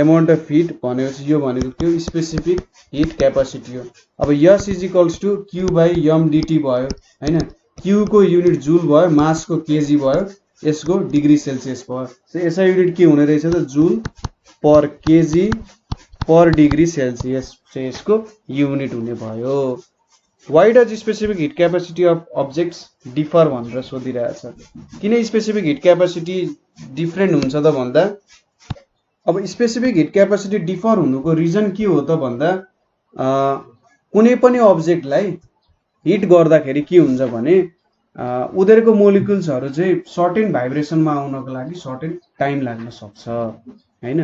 S1: अमाउन्ट अफ हिट भनेको चाहिँ यो भनेको के स्पेसिफिक हिट क्यापेसिटी हो अब s is equals to q by m dt भयो हैन q को युनिट जुल भयो मास को केजी भयो यसको डिग्री सेल्सियस भयो सो एसआई युनिट के हुने रहेछ त जुल per KG per degree Celsius चाहिँ यसको युनिट हुने भयो Why does specific heat capacity of objects differ भनेर सोधिरहेछ किन स्पेसिफिक हिट क्यापेसिटी डिफरेन्ट हुन्छ त भन्दा अब स्पेसिफिक हिट क्यापेसिटी डिफर हुनुको रिजन के हो त भन्दा कुनै पनि अब्जेक्टलाई हिट गर्दाखेरि के हुन्छ भने उनीहरुको मोलिकुल्सहरु चाहिँ सर्टेन भाइब्रेसनमा आउनको लागि सर्टेन टाइम लाग्न सक्छ हैन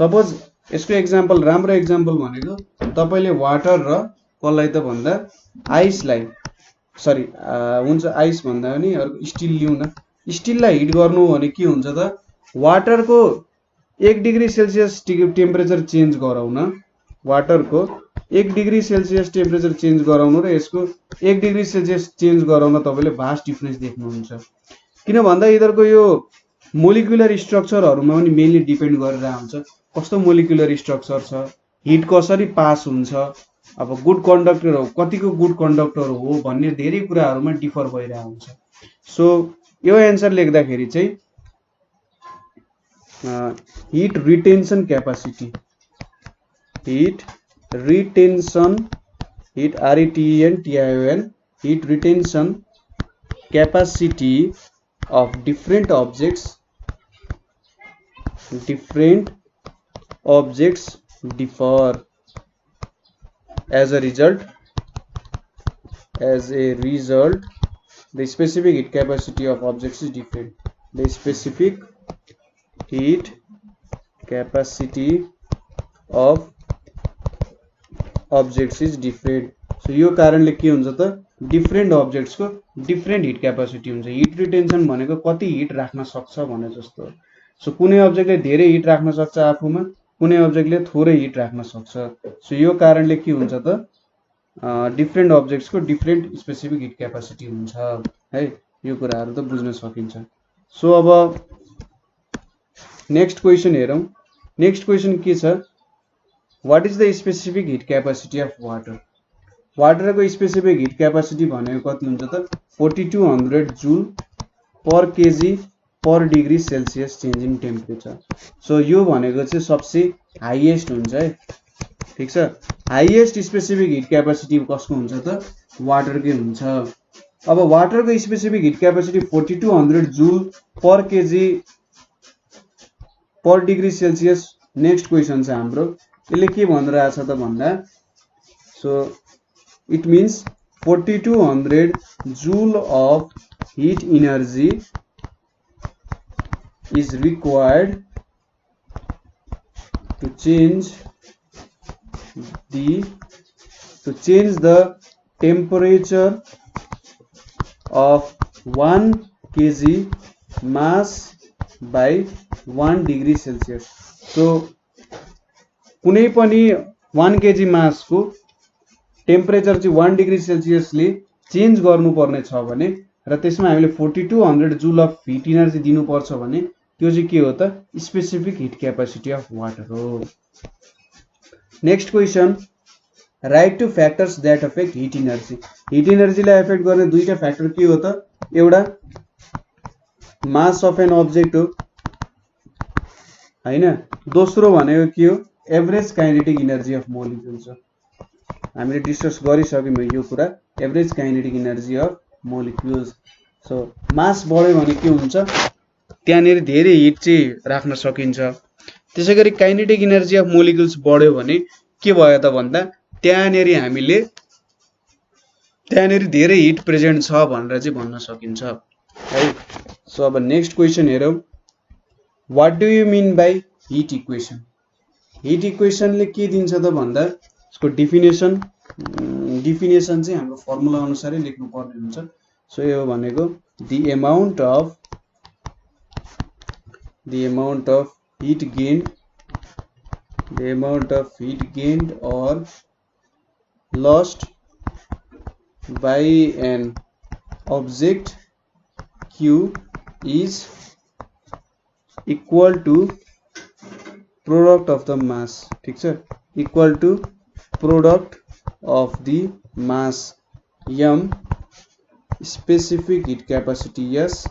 S1: सपोज यसको एक्जाम्पल राम्रो एक्जाम्पल भनेको तपाईले वाटर र कसलाई त भन्दा आइसलाई सरी हुन्छ आइस भन्दा पनि अर्को स्टिल लिउ न स्टिललाई हिट गर्नु भने के हुन्छ त वाटरको 1 डिग्री सेल्सियस टेम्परेचर चेन्ज गराउन वाटरको 1 डिग्री सेल्सियस टेम्परेचर चेन्ज गराउनु र यसको 1 डिग्री सेल्सियस चेन्ज गराउन तपाईले भास्ट डिफरेन्स देख्नुहुन्छ किन भन्दा यिनीहरुको यो मोलिकुलर स्ट्रक्चरहरुमा पनि मेनली डिपेन्ड गरेर हुन्छ कस्तो मोलिकुलर स्ट्रक्चर छ हिट कसरी पास हुन्छ अब गुड कन्डक्टर हो कतिको गुड कन्डक्टर हो भन्ने धेरै कुराहरुमा डिफर भइरा हुन्छ सो यो आन्सर लेख्दाखेरि चाहिँ hit retention capacity hit RETENTION hit retention capacity of different objects differ as a result the specific heat capacity of objects is different the specific heat capacity of objects is different so यो कारणले के हुन्छ त different objects को different hit capacity हुन्छ hit retention भनेको कति hit राख्न सक्छ भने जस्तो सो कुनै अब्जेक्टले धेरै हिट राख्न सक्छ आफुमा कुनै अब्जेक्टले थोरै हिट राख्न सक्छ सो यो कारणले के हुन्छ त डिफरेन्ट अब्जेक्ट्स को डिफरेन्ट स्पेसिफिक हिट क्यापेसिटी हुन्छ है यो कुराहरु त बुझ्न सकिन्छ सो अब नेक्स्ट क्वेशन हेरौं नेक्स्ट क्वेशन के छ what is the specific heat capacity of water water को स्पेसिफिक हिट क्यापेसिटी भनेको कति हुन्छ त 4200 joule per KG per degree Celsius change in temperature so यो भनेको चाहिँ सबसे हाईएस्ट हुन्छ है ठीक छ हाईएस्ट स्पेसिफिक हिट क्यापेसिटी कसको हुन्छ त वाटर के हुन्छ अब वाटर को specific heat capacity 4200 joule per KG per degree Celsius next question छ हाम्रो यसले के भनिरहेछ त भन्दा so it means 4200 joule of heat energy is required to change the temperature of 1 kg mass by 1 degree Celsius so कुनै पनि 1 kg mass को टेम्परेचर चाहिँ 1 डिग्री सेल्सियस ले चेन्ज गर्नु पर्ने छ भने र त्यसमा हामीले 4200 जूल अफ हिट एनर्जी दिनु पर्छ भने त्यो चाहिँ के हो त specific heat capacity of water हो। Next question, write two factors that affect heat energy. Heat इनर्जीलाई एफेक्ट गर्ने दुईटा फ्याक्टर के हो त, एउटा मास अफ एन अब्जेक्ट हो हैन, दोस्रो भनेको के हो average kinetic energy of molecules हो। हामीले डिस्कस गरिसक्यौं यो कुरा, average kinetic energy of molecules. So mass बढ्यो भने के हुन्छ, त्यहाँनेरि धेरै हिट चाहिँ राख्न सकिन्छ। त्यसैगरी काइनेटिक इनर्जी अफ मोलिक्युल्स बढ्यो भने के भयो त भन्दा त्यहाँनेरि हामीले त्यहाँनेरि धेरै हिट प्रेजेन्ट छ भनेर चाहिँ भन्न सकिन्छ है। सो अब नेक्स्ट क्वेसन हेरौं, what do you mean by heat equation. Heat इक्वेसनले के दिन्छ त भन्दा यसको डिफिनेसन चाहिँ हाम्रो फर्मुला अनुसारै लेख्नु पर्ने हुन्छ। सो यो भनेको the amount of heat gained or lost by an object Q is equal to product of the mass, ठीक छ, equal to product of the mass m specific heat capacity S,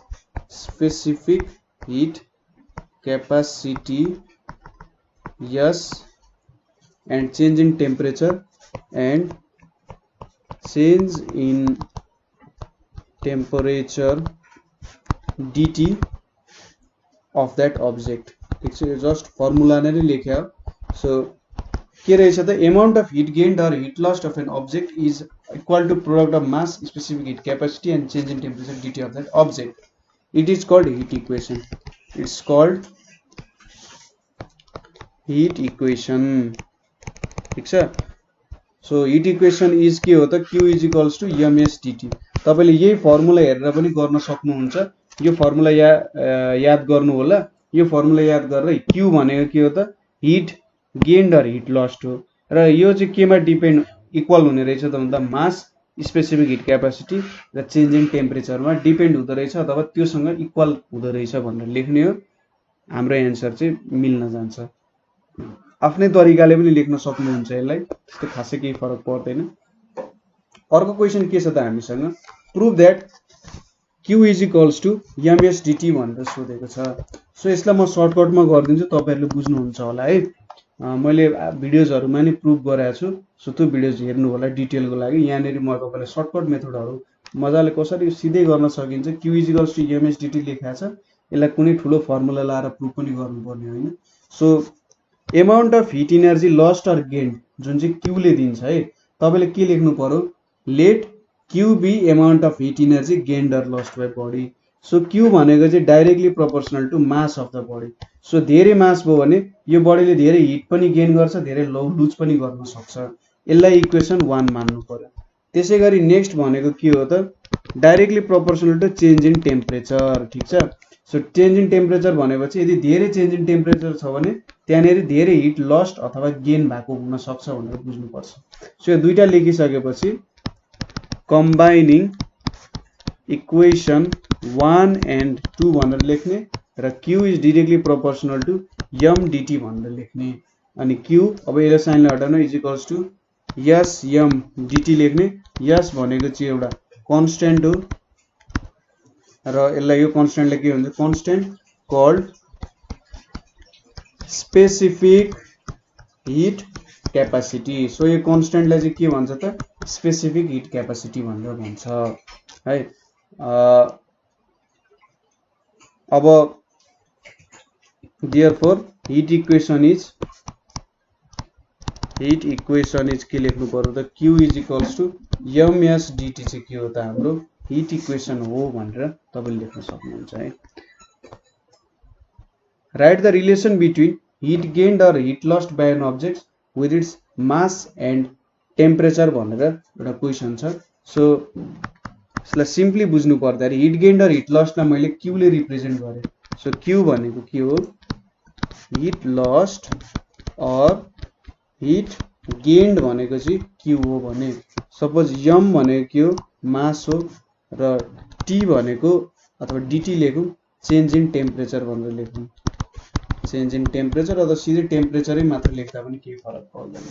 S1: specific heat capacity S, and change in temperature dt of that object, ठीक छ। यो just formula नै लेख्या हो। So के रहेछ त, amount of heat gained or heat lost of an object is equal to product of mass, specific heat capacity and change in temperature dt of that object. It is called heat equation. It's called heat equation, ठीक छ। So hit equation is के हो त, Q is equals to ms dt। तपाईले यही formula हेरेर पनि गर्न सक्नुहुन्छ। यो फर्मुला याद गर्नु होला। यो फर्मुला याद गरेर Q भनेको के हो त heat gained or heat lost हो, र यो चाहिँ केमा डिपेन्ड इक्वल हुने रहेछ त भन्दा मास, स्पेसिफिक हिट क्यापासिटी र चेन्ज इन टेम्परेचरमा डिपेन्ड हुँदो रहेछ अथवा त्योसँग इक्वल हुँदो रहेछ भनेर लेख्ने हो। हाम्रो एन्सर चाहिँ मिल्न जान्छ। आफ्नै तरिकाले पनि लेख्न सक्नुहुन्छ यसलाई, त्यस्तो खासै केही फरक पर्दैन। अर्को क्वेसन के छ त हामीसँग, prove that Q is equals to ms dt भनेर सोधेको छ। सो यसलाई म सर्टकटमा गरिदिन्छु, तपाईहरुले बुझ्नुहुन्छ होला है। मैले भिडियोजहरुमा नि प्रुभ गराएको छु। सो त्यो भिडियोज हेर्नु होला डिटेलको लागि। यहाँनेरि म तपाईलाई सर्टकट मेथडहरु मजाले कसरी सिधै गर्न सकिन्छ, Q is equals to ms dt लेखेको छ। यसलाई कुनै ठुलो फर्मुला लाएर प्रुभ पनि गर्नुपर्ने होइन। So amount of heat energy lost or gained जुन चाहिँ Q ले दिन्छ है, तपाईले के लेख्नु पर्यो, let Q be amount of heat energy gained or lost by body. So Q भनेको चाहिँ directly proportional to mass of the body. So धेरै मास भयो भने यो बडीले धेरै हिट पनि गेन गर्छ, धेरै लुज पनि गर्न सक्छ। यसलाई इक्वेसन 1 मान्नु पर्यो। त्यसैगरी नेक्स्ट भनेको के हो त, directly proportional to change in temperature, ठीक छ। सो चेन्ज इन टेम्परेचर भनेपछि यदि धेरै चेन्ज इन टेम्परेचर छ भने त्यहाँनेरि धेरै हिट लस्ट अथवा गेन भएको हुन सक्छ भनेर बुझ्नुपर्छ। सो यो दुईटा लेखिसकेपछि कम्बाइनिङ इक्वेसन 1 and 2 भनेर लेख्ने र Q is directly proportional to m dt भनेर लेख्ने। अनि Q अब यसले साइनले हटाउन is equals to s m dt लेख्ने। s भनेको चाहिँ एउटा कन्स्ट्यान्ट हो र यसलाई यो कन्स्ट्यान्टले के भन्छ, constant called specific heat capacity. So यो कन्स्ट्यान्टलाई चाहिँ के भन्छ त, स्पेसिफिक हिट क्यापासिटी भनेर भन्छ है। अब therefore heat equation is के लेख्नु पर्यो त, Q is equals to ms dt चाहिँ के हो त हाम्रो हिट इक्वेसन हो भनेर तपाईले लेख्न सक्नुहुन्छ है। Write the relation between heat gained or heat lost by an object with its mass and temperature भनेर एउटा क्वेसन छ। सो यसलाई सिम्पली बुझ्नु पर्दा हिट गेन्ड or हिट लस्टलाई मैले Q ले रिप्रेजेन्ट गरे। सो Q भनेको के हो, heat lost or heat gained भनेको चाहिँ Q हो भने, सपोज m भनेको के हो, मास हो, र T भनेको अथवा dt लेखौं चेन्ज इन टेम्परेचर भनेर लेख्नु, चेन्ज इन टेम्परेचर, अथवा सिधै टेम्परेचरै मात्र लेख्दा पनि केही फरक पर्दैन।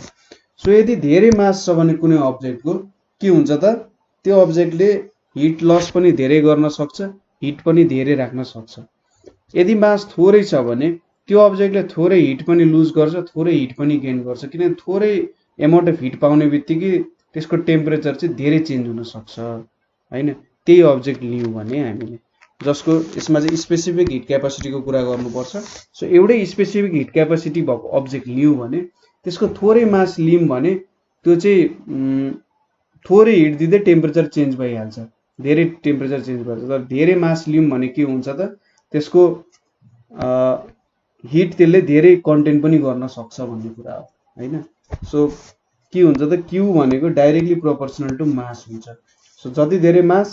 S1: सो यदि धेरै मास छ भने कुनै अब्जेक्टको के हुन्छ त, त्यो अब्जेक्टले हिट लस पनि धेरै गर्न सक्छ, हिट पनि धेरै राख्न सक्छ। यदि मास थोरै छ भने त्यो अब्जेक्टले थोरै हिट पनि लुज गर्छ, थोरै हिट पनि गेन गर्छ, किनभने थोरै एमाउन्ट अफ हिट पाउने बित्तिकै त्यसको टेम्परेचर चाहिँ धेरै चेन्ज हुन सक्छ हैन। त्यही अब्जेक्ट लियौँ भने हामीले, जसको यसमा चाहिँ स्पेसिफिक हिट क्यापासिटीको कुरा गर्नुपर्छ। सो एउटै स्पेसिफिक हिट क्यापासिटी भएको अब्जेक्ट लियौँ भने त्यसको थोरै मास लियौँ भने त्यो चाहिँ थोरै हिट दिँदै टेम्परेचर चेन्ज भइहाल्छ, धेरै टेम्परेचर चेन्ज भइहाल्छ। तर धेरै मास लियौँ भने के हुन्छ त, त्यसको हिट त्यसले धेरै कन्टेन्ट पनि गर्न सक्छ भन्ने कुरा हो हैन। सो के हुन्छ त, क्यू भनेको डाइरेक्टली प्रोपोर्सनल टु मास हुन्छ। सो जति धेरै मास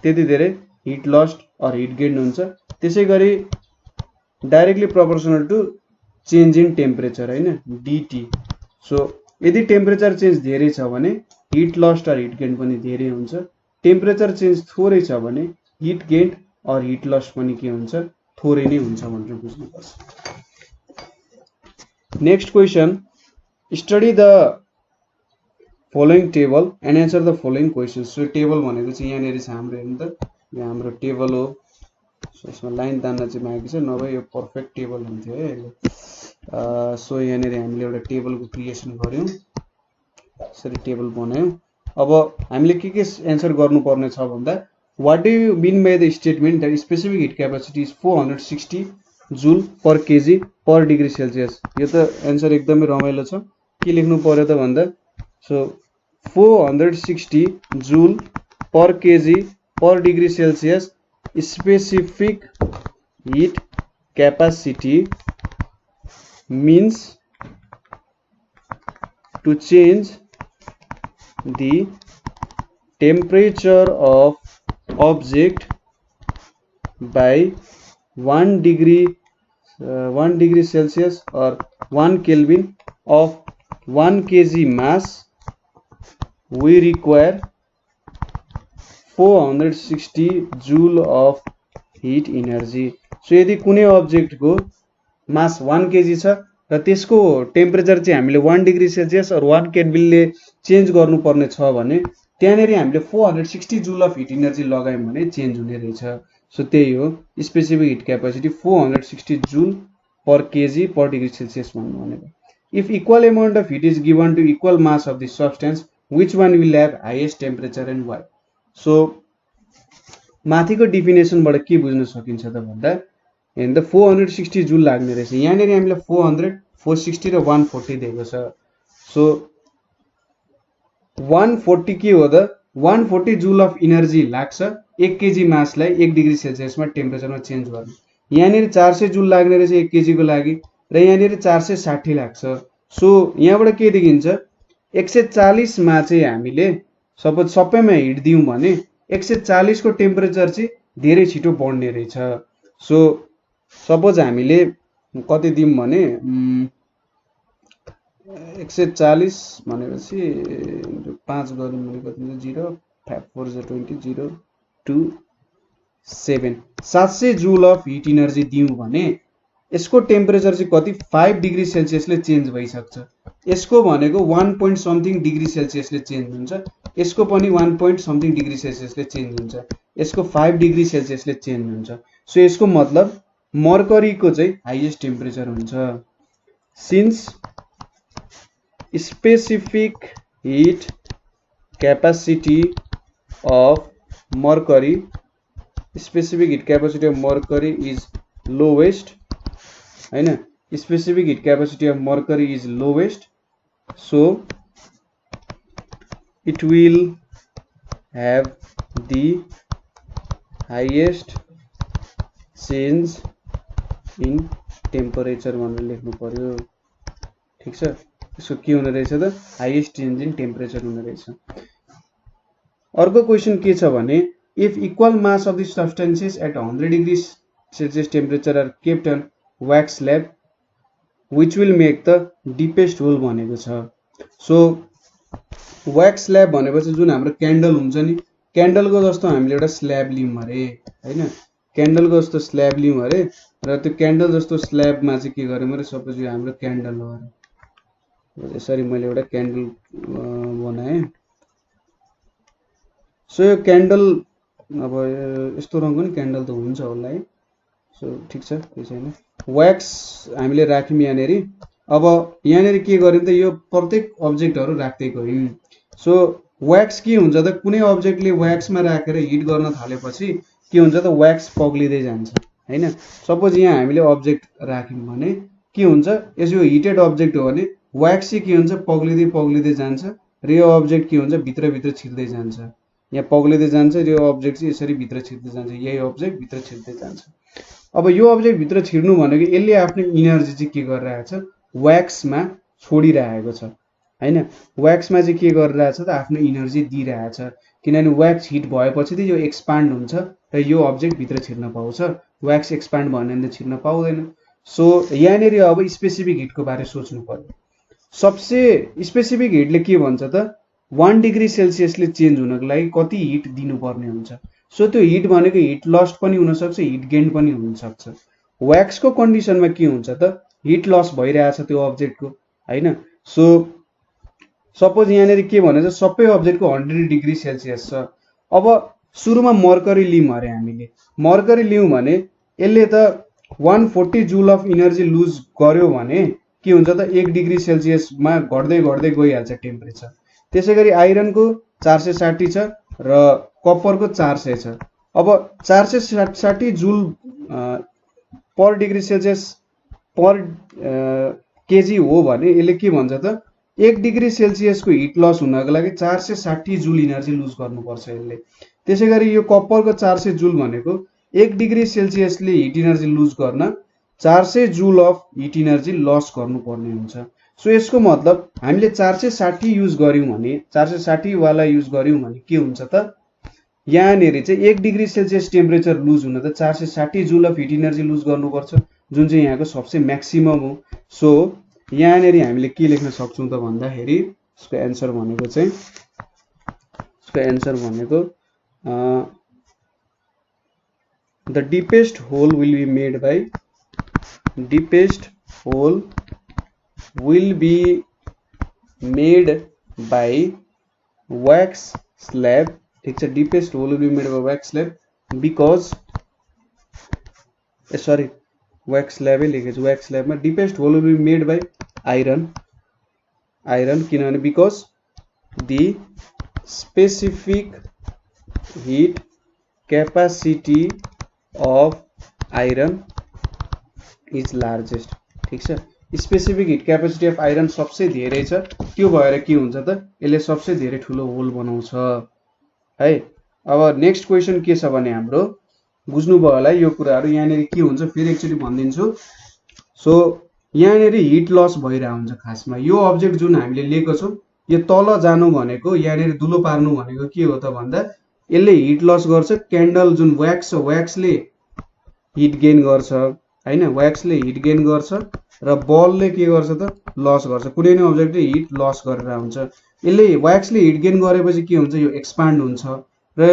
S1: त्यति धेरै heat lost or heat gain हुन्छ। त्यसै गरी directly proportional to change in temperature हैन, डिटी। सो यदि टेम्परेचर चेन्ज धेरै छ भने heat lost or heat gain पनि धेरै हुन्छ। टेम्परेचर चेन्ज थोरै छ भने heat gain or heat lost पनि के हुन्छ, थोरै नै हुन्छ भनेर बुझ्नुपर्छ। Next question, study the following table and answer the following questions. So table भनेको चाहिँ यहाँनिर छ हाम्रो, हेर्नु त यो हाम्रो टेबल हो। सो यसमा लाइन तान्न चाहिँ बाँकी छ, नभए यो पर्फेक्ट टेबल हुन्थ्यो है अहिले। सो यहाँनिर हामीले एउटा टेबलको क्रिएसन गऱ्यौँ, यसरी टेबल बनायौँ। अब हामीले के एन्सर गर्नुपर्ने छ भन्दा, what do you mean by the statement that specific heat capacity is 460 joule per KG per degree Celsius. यो त एन्सर एकदमै रमाइलो छ। के लेख्नु पर्यो त भन्दा, so 460 joule per KG per degree Celsius specific heat capacity means to change the temperature of object by 1 degree Celsius or 1 Kelvin of 1 kg mass. We require 460 joule of heat energy. So यदि कुनै object को मास 1 KG छ र त्यसको temperature चाहिँ हामीले 1 degree Celsius और 1 केल्भिनले change गर्नुपर्ने छ भने त्यहाँनेरि हामीले 460 जुल अफ हिट एनर्जी लगायौं भने चेन्ज हुने रहेछ। सो त्यही हो specific heat capacity 460 joule per KG per degree Celsius भन्नु भनेको। If equal amount of heat is given to equal mass of the substance which one will have highest temperature and why. So माथिको डेफिनेसनबाट के बुझ्न सकिन्छ त भन्दा, हेर्नु त 460 जुल लाग्ने रहेछ। यहाँनेरि हामीले 400, 460 र 140 दिएको छ। सो 140 के हो त, 140 जुल अफ इनर्जी लाग्छ 1 केजी मासलाई 1 डिग्री सेल्सियसमा टेम्परेचरमा चेन्ज गर्न। यहाँनेरि 400 जुल लाग्ने रहेछ 1 केजी को लागि र यहाँनेरि 460 लाग्छ। सो यहाँबाट के देखिन्छ, 140 मा चाहिँ हामीले सपोज सबैमा हिट दियौं भने 140 को टेम्परेचर चाहिँ धेरै छिटो बढ्ने रहेछ। सो सपोज हामीले कति दियौं भने 140 भनेपछि 5 गर्नु भने कति हुन्छ, 0 5 4 20 0 2 7 700 जुल अफ हिट एनर्जी दियौं भने यसको टेम्परेचर चाहिँ कति 5 डिग्री सेल्सियसले चेन्ज भइसक्छ। यसको भनेको 1 पोइन्ट समथिङ डिग्री सेल्सियसले चेन्ज हुन्छ, यसको पनि 1 पोइन्ट समथिङ डिग्री सेल्सियसले चेन्ज हुन्छ, यसको 5 डिग्री सेल्सियसले चेन्ज हुन्छ। सो यसको मतलब मर्करी को चाहिँ हाईएस्ट टेम्परेचर हुन्छ। Since specific heat capacity of mercury, specific heat capacity of mercury is lowest हैन, specific heat capacity of mercury is lowest, so it will have the highest change in temperature भनेर लेख्नु पर्यो। ठीक छ, यसको के हुने रहेछ त, हाईएस्ट चेन्ज इन टेम्परेचर हुने रहेछ। अर्को क्वेशन के छ भने, if equal mass of the substances at 100 degree Celsius temperature are kept on wax slab which will make the deepest hole भनेको छ। सो wax slab भनेपछि जुन हाम्रो क्यान्डल हुन्छ नि, क्यान्डलको जस्तो हामीले एउटा स्ल्याब लियौं अरे हैन, क्यान्डलको जस्तो स्ल्याब लियौँ अरे र त्यो क्यान्डल जस्तो स्ल्याबमा चाहिँ के गऱ्यौँ अरे सपोज यो हाम्रो क्यान्डल हो अरे यसरी मैले एउटा क्यान्डल बनाएँ सो यो क्यान्डल अब यस्तो रङको नि क्यान्डल त हुन्छ होला है सो ठिक छ केही छैन व्याक्स हामीले राख्यौँ यहाँनेरि अब यहाँनेरि के गर्यौँ त यो प्रत्येक अब्जेक्टहरू राख्दै गयौँ सो व्याक्स के हुन्छ त कुनै अब्जेक्टले व्याक्समा राखेर हिट गर्न थालेपछि के हुन्छ त व्याक्स पग्लिँदै जान्छ हैन सपोज यहाँ हामीले अब्जेक्ट राख्यौँ भने के हुन्छ यसो हिटेड अब्जेक्ट हो भने व्याक्स चाहिँ के हुन्छ पग्लिँदै जान्छ र यो अब्जेक्ट के हुन्छ भित्र छिर्दै जान्छ यहाँ पग्लिँदै जान्छ र यो अब्जेक्ट चाहिँ यसरी भित्र छिर्दै जान्छ यही अब्जेक्ट भित्र छिर्दै जान्छ अब यो अब्जेक्ट भित्र छिर्नु भनेको यसले आफ्नो इनर्जी चाहिँ के गरिरहेछ व्याक्समा छोडिरहेको छ हैन व्याक्समा चाहिँ के गरिरहेछ त आफ्नो इनर्जी दिइरहेछ किनभने व्याक्स हिट भएपछि त यो एक्सपान्ड हुन्छ र यो अब्जेक्ट भित्र छिर्न पाउँछ व्याक्स एक्सपान्ड भयो भने त छिर्न पाउँदैन सो यहाँनेरि अब स्पेसिफिक हिटको बारे सोच्नु पर्यो सबसे स्पेसिफिक हिटले के भन्छ त 1 डिग्री सेल्सियसले चेन्ज हुनको लागि कति हिट दिनुपर्ने हुन्छ सो त्यो हिट भनेको हिट लस्ट पनि हुनसक्छ हिट गेन पनि हुनसक्छ व्याक्सको कन्डिसनमा के हुन्छ त हिट लस भइरहेछ त्यो अब्जेक्टको हैन सो सपोज यहाँनेरि के भनेछ सबै अब्जेक्टको 100 डिग्री सेल्सियस छ अब सुरुमा मर्करी लियौँ अरे हामीले मर्करी लियौँ भने यसले त 140 जुल अफ इनर्जी लुज गर्यो भने के हुन्छ त 1 डिग्री सेल्सियसमा घट्दै गइहाल्छ टेम्परेचर त्यसैगरी आइरनको 460 छ र कपरको 400 छ अब 460 जुल पर डिग्री सेल्सियस पर केजी हो भने यसले के भन्छ त 1 डिग्री सेल्सियसको हिट लस हुनको लागि 460 जुल इनर्जी लुज गर्नुपर्छ यसले त्यसैगरी यो कपरको 400 जुल भनेको 1 डिग्री सेल्सियसले हिट इनर्जी लुज गर्न 400 जुल अफ हिट इनर्जी लस गर्नुपर्ने हुन्छ सो यसको मतलब हामीले 460 युज गर्यौं भने 460 वाला युज गर्यौं भने के हुन्छ त यहाँनेरि चाहिँ 1 डिग्री सेल्सियस टेम्परेचर लुज हुन त 460 joule of heat energy loose गर्नुपर्छ जुन चाहिँ यहाँको सबसे म्याक्सिमम हो सो यहाँनेरि हामीले के लेख्न सक्छौं त भन्दाखेरि यसको एन्सर भनेको the deepest hole will be made by wax slab ठीक छ deepest hole will be made by wax slab because sorry wax slab लेखेछु wax slab मा deepest hole will be made by iron किनभने because the specific heat capacity of iron is largest ठीक छ specific heat capacity of iron सबसे धेरै छ त्यो भएर के हुन्छ त यसले सबसे धेरै ठुलो होल बनाउँछ है अब नेक्स्ट क्वेशन के छ भने हाम्रो बुझ्नुभयो होला यो कुराहरु यहाँनेरि के हुन्छ फेरि एकचोटी भन्दिन्छु सो यहाँनेरि हिट लस भइरा हुन्छ खासमा यो अब्जेक्ट जुन हामीले लिएको छौं यो तल जानु भनेको यहाँनेरि दुलो पार्नु भनेको के हो त भन्दा यसले हिट लस गर्छ क्यान्डल जुन व्याक्स छ व्याक्सले हिट गेन गर्छ हैन व्याक्सले हिट गेन गर्छ र बलले के गर्छ त लस गर्छ कुनै नै अब्जेक्टले हिट लस गरेर हुन्छ यसले व्याक्सले हिट गेन गरेपछि के हुन्छ यो एक्सपान्ड हुन्छ र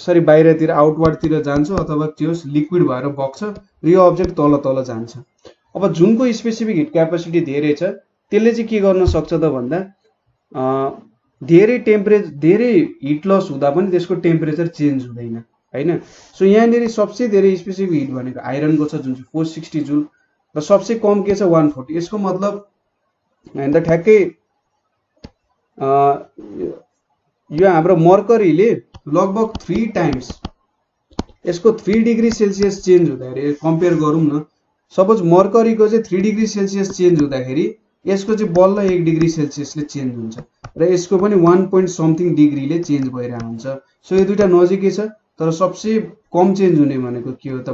S1: सरी बाहिरतिर आउटवर्डतिर जान्छ अथवा त्यो लिक्विड भएर बग्छ र यो अब्जेक्ट तल जान्छ अब जुनको स्पेसिफिक हिट क्यापेसिटी धेरै छ त्यसले चाहिँ के गर्न सक्छ त भन्दा धेरै हिट लस हुँदा पनि त्यसको टेम्परेचर चेन्ज हुँदैन हैन सो यहाँनेरि सबसे धेरै स्पेसिफिक हिट भनेको आइरनको छ जुन चाहिँ 460 जुल र सबसे कम के छ 140 यसको मतलब हैन त ठ्याक्कै यो हाम्रो मर्करीले लगभग 3 टाइम्स यसको 3 डिग्री सेल्सियस चेन्ज हुँदाखेरि कम्पेयर गरौँ न सपोज मर्करीको चाहिँ 3 डिग्री सेल्सियस चेन्ज हुँदाखेरि यसको चाहिँ बल्ल 1 डिग्री सेल्सियसले चेन्ज हुन्छ र यसको पनि 1 पोइन्ट समथिङ डिग्रीले चेन्ज भइरहेको हुन्छ सो यो दुईटा नजिकै छ तर सबसे कम चेन्ज हुने भनेको के हो त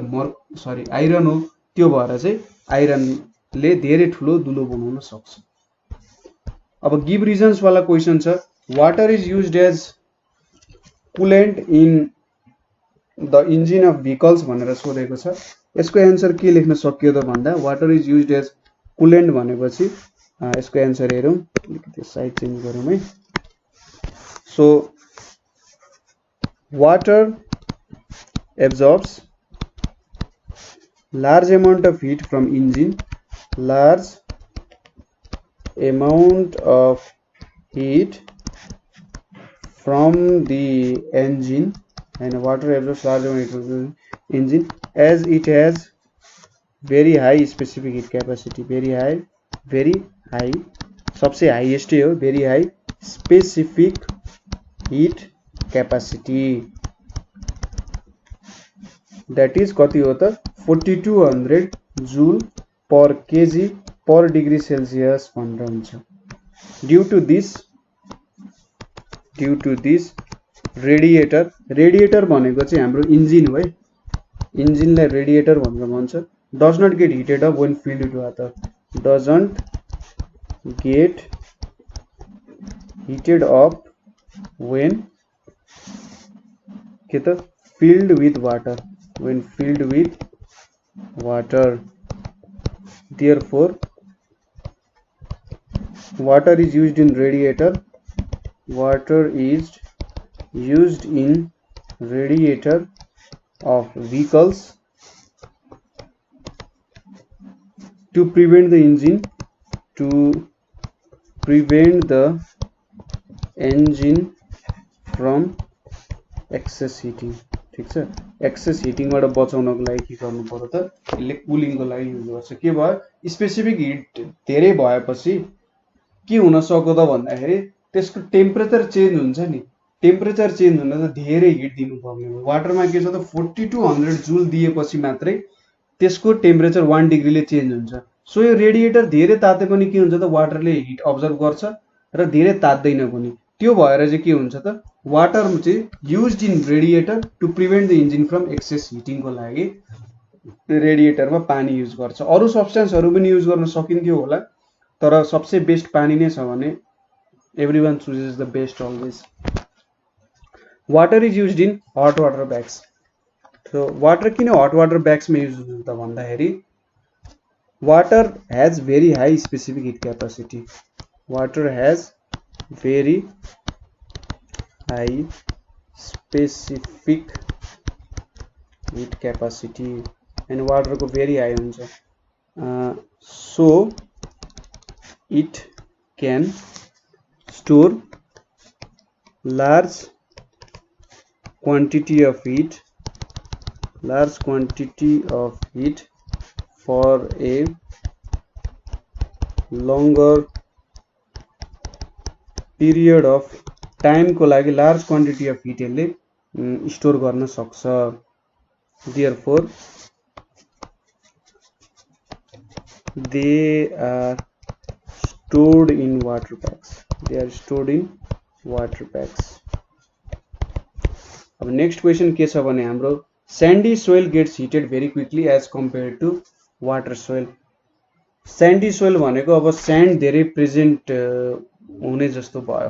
S1: आइरन हो त्यो भएर चाहिँ आइरनले धेरै ठुलो दुलो बनाउन सक्छ अब गिभ रिजन्स वाला क्वेशन छ water is used as coolant in the engine of vehicles भनेर सोधेको छ यसको एन्सर के लेख्न सकियो त भन्दा water is used as coolant भनेपछि यसको एन्सर हेरौं त्यो साइड चेन्ज गरौँ है so water absorbs large amount of heat from engine, large amount of heat from the engine, and water absorbs large amount of heat from the engine as it has very high specific heat capacity. very high सबसे highest हो, very high specific heat capacity, that is कति हो त 4200 joule per kg per degree Celsius भनेर हुन्छ. due to this radiator भनेको चाहिँ हाम्रो इन्जिन हो है, इन्जिनलाई रेडिएटर भनेर भन्छ. does not get heated up when filled with water, doesn't get heated up when के त filled with water, when filled with water. Therefore water is used in radiator, water is used in radiator of vehicles to prevent the engine from excess heating. ठीक छ, access हिटिङबाट बचाउनको लागि के गर्नु पर्यो त, यसले कुलिङको लागि युज गर्छ. के भयो, स्पेसिफिक हिट धेरै भएपछि के हुन सक्यो त भन्दाखेरि त्यसको टेम्परेचर चेन्ज हुन्छ नि, टेम्परेचर चेन्ज हुन त धेरै हिट दिनुपर्ने हो. वाटरमा के छ त 4200 जुल दिएपछि मात्रै त्यसको टेम्परेचर 1 डिग्रीले चेन्ज हुन्छ. सो यो रेडिएटर धेरै ताते पनि के हुन्छ त वाटरले हिट अब्जर्भ गर्छ र धेरै तात्दैन पनि. त्यो भएर चाहिँ के हुन्छ त वाटर चाहिँ used in radiator to prevent the engine from excess हिटिङको लागि रेडिएटरमा पानी युज गर्छ. अरू सब्स्टेन्सहरू पनि युज गर्न सकिन्थ्यो होला, तर सबसे बेस्ट पानी नै छ भने everyone chooses the best always. Water is used in hot water bags. So water किन हट वाटर ब्याग्समा युज हुन्छ त भन्दाखेरि water has very high specific heat capacity. Water has very high specific heat capacity and water को very high हुन्छ. So it can store large quantity of heat for a longer period of time को लागि large quantity of heat यसले store गर्न सक्छ. Therefore they are stored in water bags. अब next question के छ भने हाम्रो sandy soil gets heated very quickly as compared to water soil. sandy soil भनेको अब sand धेरै प्रेजेन्ट हुने जस्तो भयो.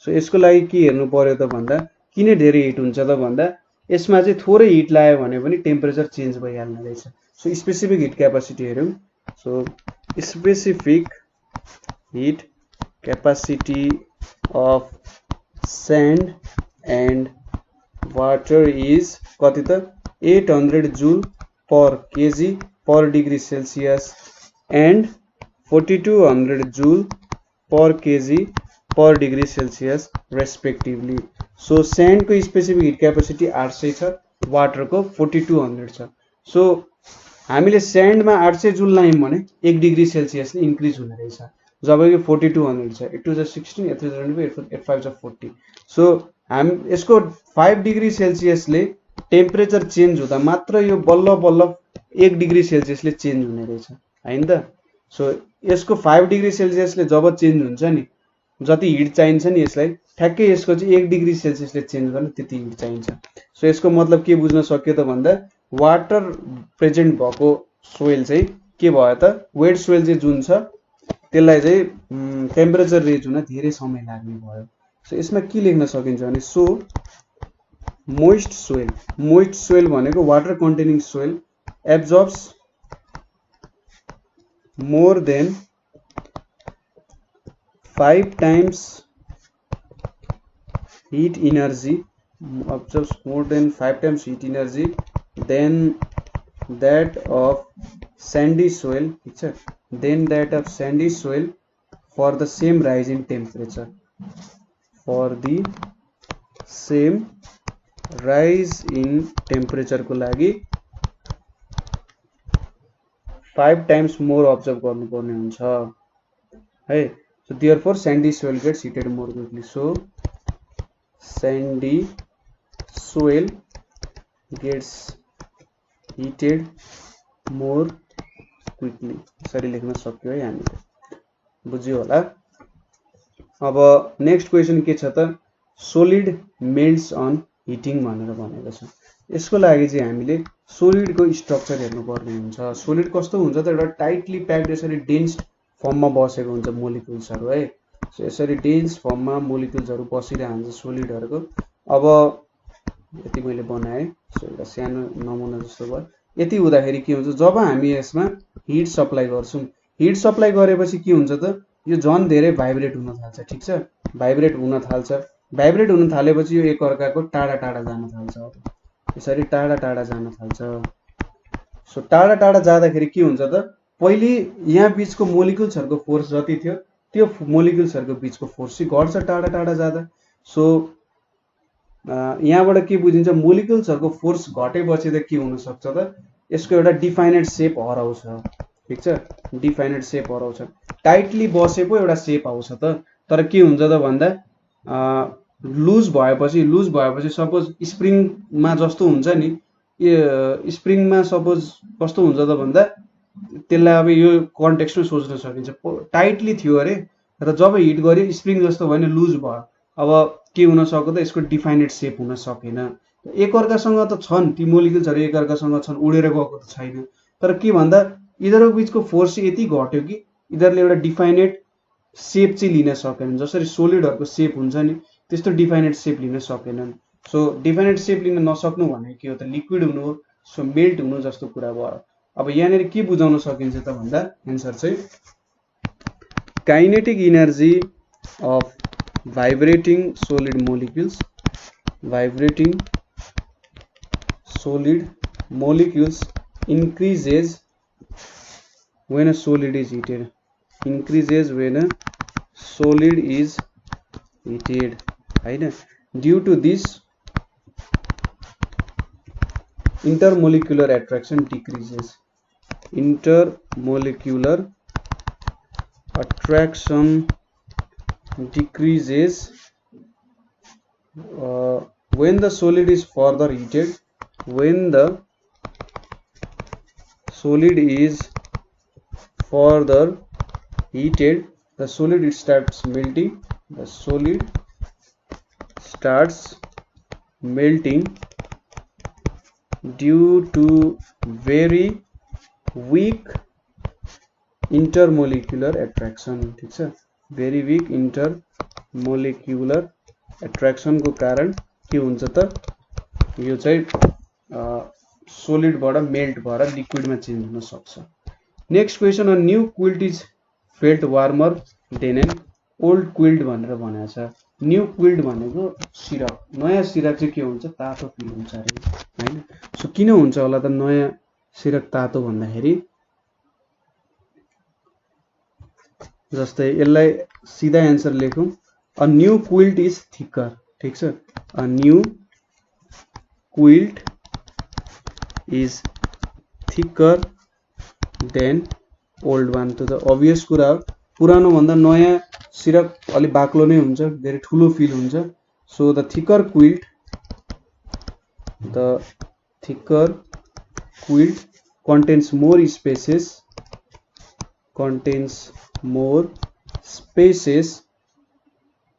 S1: सो यसको लागि के हेर्नु पर्यो त भन्दा किन धेरै हिट हुन्छ त भन्दा यसमा चाहिँ थोरै हिट लाग्यो भने पनि टेम्परेचर चेन्ज भइहाल्ने रहेछ. सो स्पेसिफिक हिट क्यापासिटी हेरौँ. So specific heat capacity of sand and water is कति त 800 joule per kg per degree Celsius and 4200 joule per kg per degree Celsius respectively. So sand को specific heat capacity 800 छ, water को 4200 छ. So हामीले sand मा 800 joule लायौं भने 1 degree Celsius ले इन्क्रिज हुने रहेछ, जबकि 4200 छ. 8 2 16 8 3 24 8 5 40. सो हामी यसको 5 डिग्री सेल्सियस ले टेम्परेचर चेन्ज हुँदा मात्र यो बल्ल बल्ल 1 डिग्री सेल्सियस ले चेन्ज हुने रहेछ हैन त. सो यसको 5 डिग्री सेल्सियस ले जब चेन्ज हुन्छ नि, जति हिट चाहिन्छ नि यसलाई ठ्याक्कै यसको चाहिँ 1 डिग्री सेल्सियस ले चेन्ज गर्न त्यति हिट चाहिन्छ. सो यसको मतलब के बुझ्न सक्यो त भन्दा वाटर प्रेजेन्ट भएको सोइल चाहिँ के भयो त वेट सोइल चाहिँ जुन छ त्यसलाई चाहिँ टेम्परेचर रेन्ज हुन धेरै समय लाग्ने भयो. सो यसमा के लेख्न सकिन्छ भने सो मोइस्ट सोइल भनेको water containing soil absorbs more than 5 times heat energy, absorbs more than 5 times heat energy than that of sandy soil, ठीक छ, then that of sandy soil for the same rise in temperature, for the same rise in temperature को लागि 5 times more observe गर्नुपर्ने हुन्छ है. So therefore sandy soil gets heated more quickly. So sandy soil gets heated more quickly. यसरी लेख्न सक्यो है हामीले, बुझ्यो होला. अब नेक्स्ट क्वेशन के छ त, सोलिड मेल्ट्स अन हिटिङ भनेर भनेको छ. यसको लागि चाहिँ हामीले सोलिडको स्ट्रक्चर हेर्नु पर्ने हुन्छ. सोलिड कस्तो हुन्छ त, एउटा टाइटली प्याक्ड यसरी डेन्स फर्ममा बसेको हुन्छ मोलिक्युल्सहरु है. सो यसरी डेन्स फर्ममा मोलिक्युल्सहरु बसिरहेको हुन्छ सोलिडहरुको. अब यति मैले बनाए, सो एउटा सानो नमुना जस्तो भयो. यति हुँदाखेरि के हुन्छ, जब हामी यसमा हिट सप्लाई गर्छौं, हिट सप्लाई गरेपछि के हुन्छ त, यो झन् धेरै भाइब्रेट हुन थाल्छ. ठीक छ, भाइब्रेट हुन थाल्छ. भाइब्रेट हुन थालेपछि यो एक अर्काको टाढा टाढा जान थाल्छ. यसरी टाढा टाढा जान थाल्छ. सो टाढा टाढा जाँदाखेरि के हुन्छ त, पहिले यहाँ बीचको मोलिक्युल्सहरुको फोर्स जति थियो त्यो मोलिक्युल्सहरुको बीचको फोर्स चाहिँ घट्छ टाढा टाढा जाँदा. सो यहाँबाट के बुझिन्छ, मोलिक्युल्सहरुको फोर्स घटेपछि त के हुन सक्छ त, यसको एउटा डिफाइनेट शेप हराउँछ. ठीक छ, डिफाइनेट शेप हराउँछ. टाइटली बसेको एउटा शेप आउँछ त, तर के हुन्छ त भन्दा लुज भएपछि सपोज स्प्रिङमा जस्तो हुन्छ नि, यो स्प्रिङमा सपोज कस्तो हुन्छ त भन्दा त्यसलाई अब यो कन्टेक्स्टमा सोच्न सकिन्छ. टाइटली थियो अरे, र जब हिट गर्यो स्प्रिङ जस्तो भयो नि, लुज भयो. अब के हुन सक्यो त, यसको डिफाइनेट शेप हुन सकेन. एक अर्कासँग त छन् ती मोलिक्युल्सहरु, एक अर्कासँग छन्, उडेर गएको त छैन. तर के भन्दा यिनीहरुको बीचको फोर्स चाहिँ यति घट्यो कि यिनीहरुले एउटा डिफाइनेट शेप चाहिँ लिन सकेनन्. जसरी सोलिडहरुको शेप हुन्छ नि, त्यस्तो डिफाइनेट शेप लिन सकेनन्. सो डिफाइनेट शेप लिन नसक्नु भनेको के हो त, लिक्विड हुनु हो. सो मेल्ट हुनु जस्तो कुरा भयो. अब यहाँनेर के बुझाउन सकिन्छ त भन्दा आन्सर चाहिँ kinetic energy of vibrating solid molecules, vibrating solid molecules increases when a solid is heated, increases when a solid is heated, right? Due to this intermolecular attraction decreases, intermolecular attraction decreases when the solid is further heated. When the solid is further heated, the solid starts melting. The solid starts melting due to very weak intermolecular attraction. ठीक छ, very weak intermolecular attraction को कारण के हुन्छ त, यो चाहिँ सोलिडबाट melt भएर लिक्विडमा चेन्ज हुन सक्छ. Next question, a new quilt is felt warmer than an old quilt भनेर भनेको छ. न्यू क्विल्ट भनेको सिरक, नयाँ सिरक चाहिँ के हुन्छ, तातो फिल हुन्छ अरे हैन. सो किन हुन्छ होला त नयाँ सिरक तातो भन्दाखेरि, जस्तै यसलाई सिधा एन्सर लेखौं, a new quilt is thicker. ठीक छ, a new quilt is thicker than old one. त अभियस कुरा हो, पुरानो भन्दा नयाँ सिरक अलि बाक्लो नै हुन्छ, धेरै ठुलो फिल हुन्छ. So the thicker quilt contains more spaces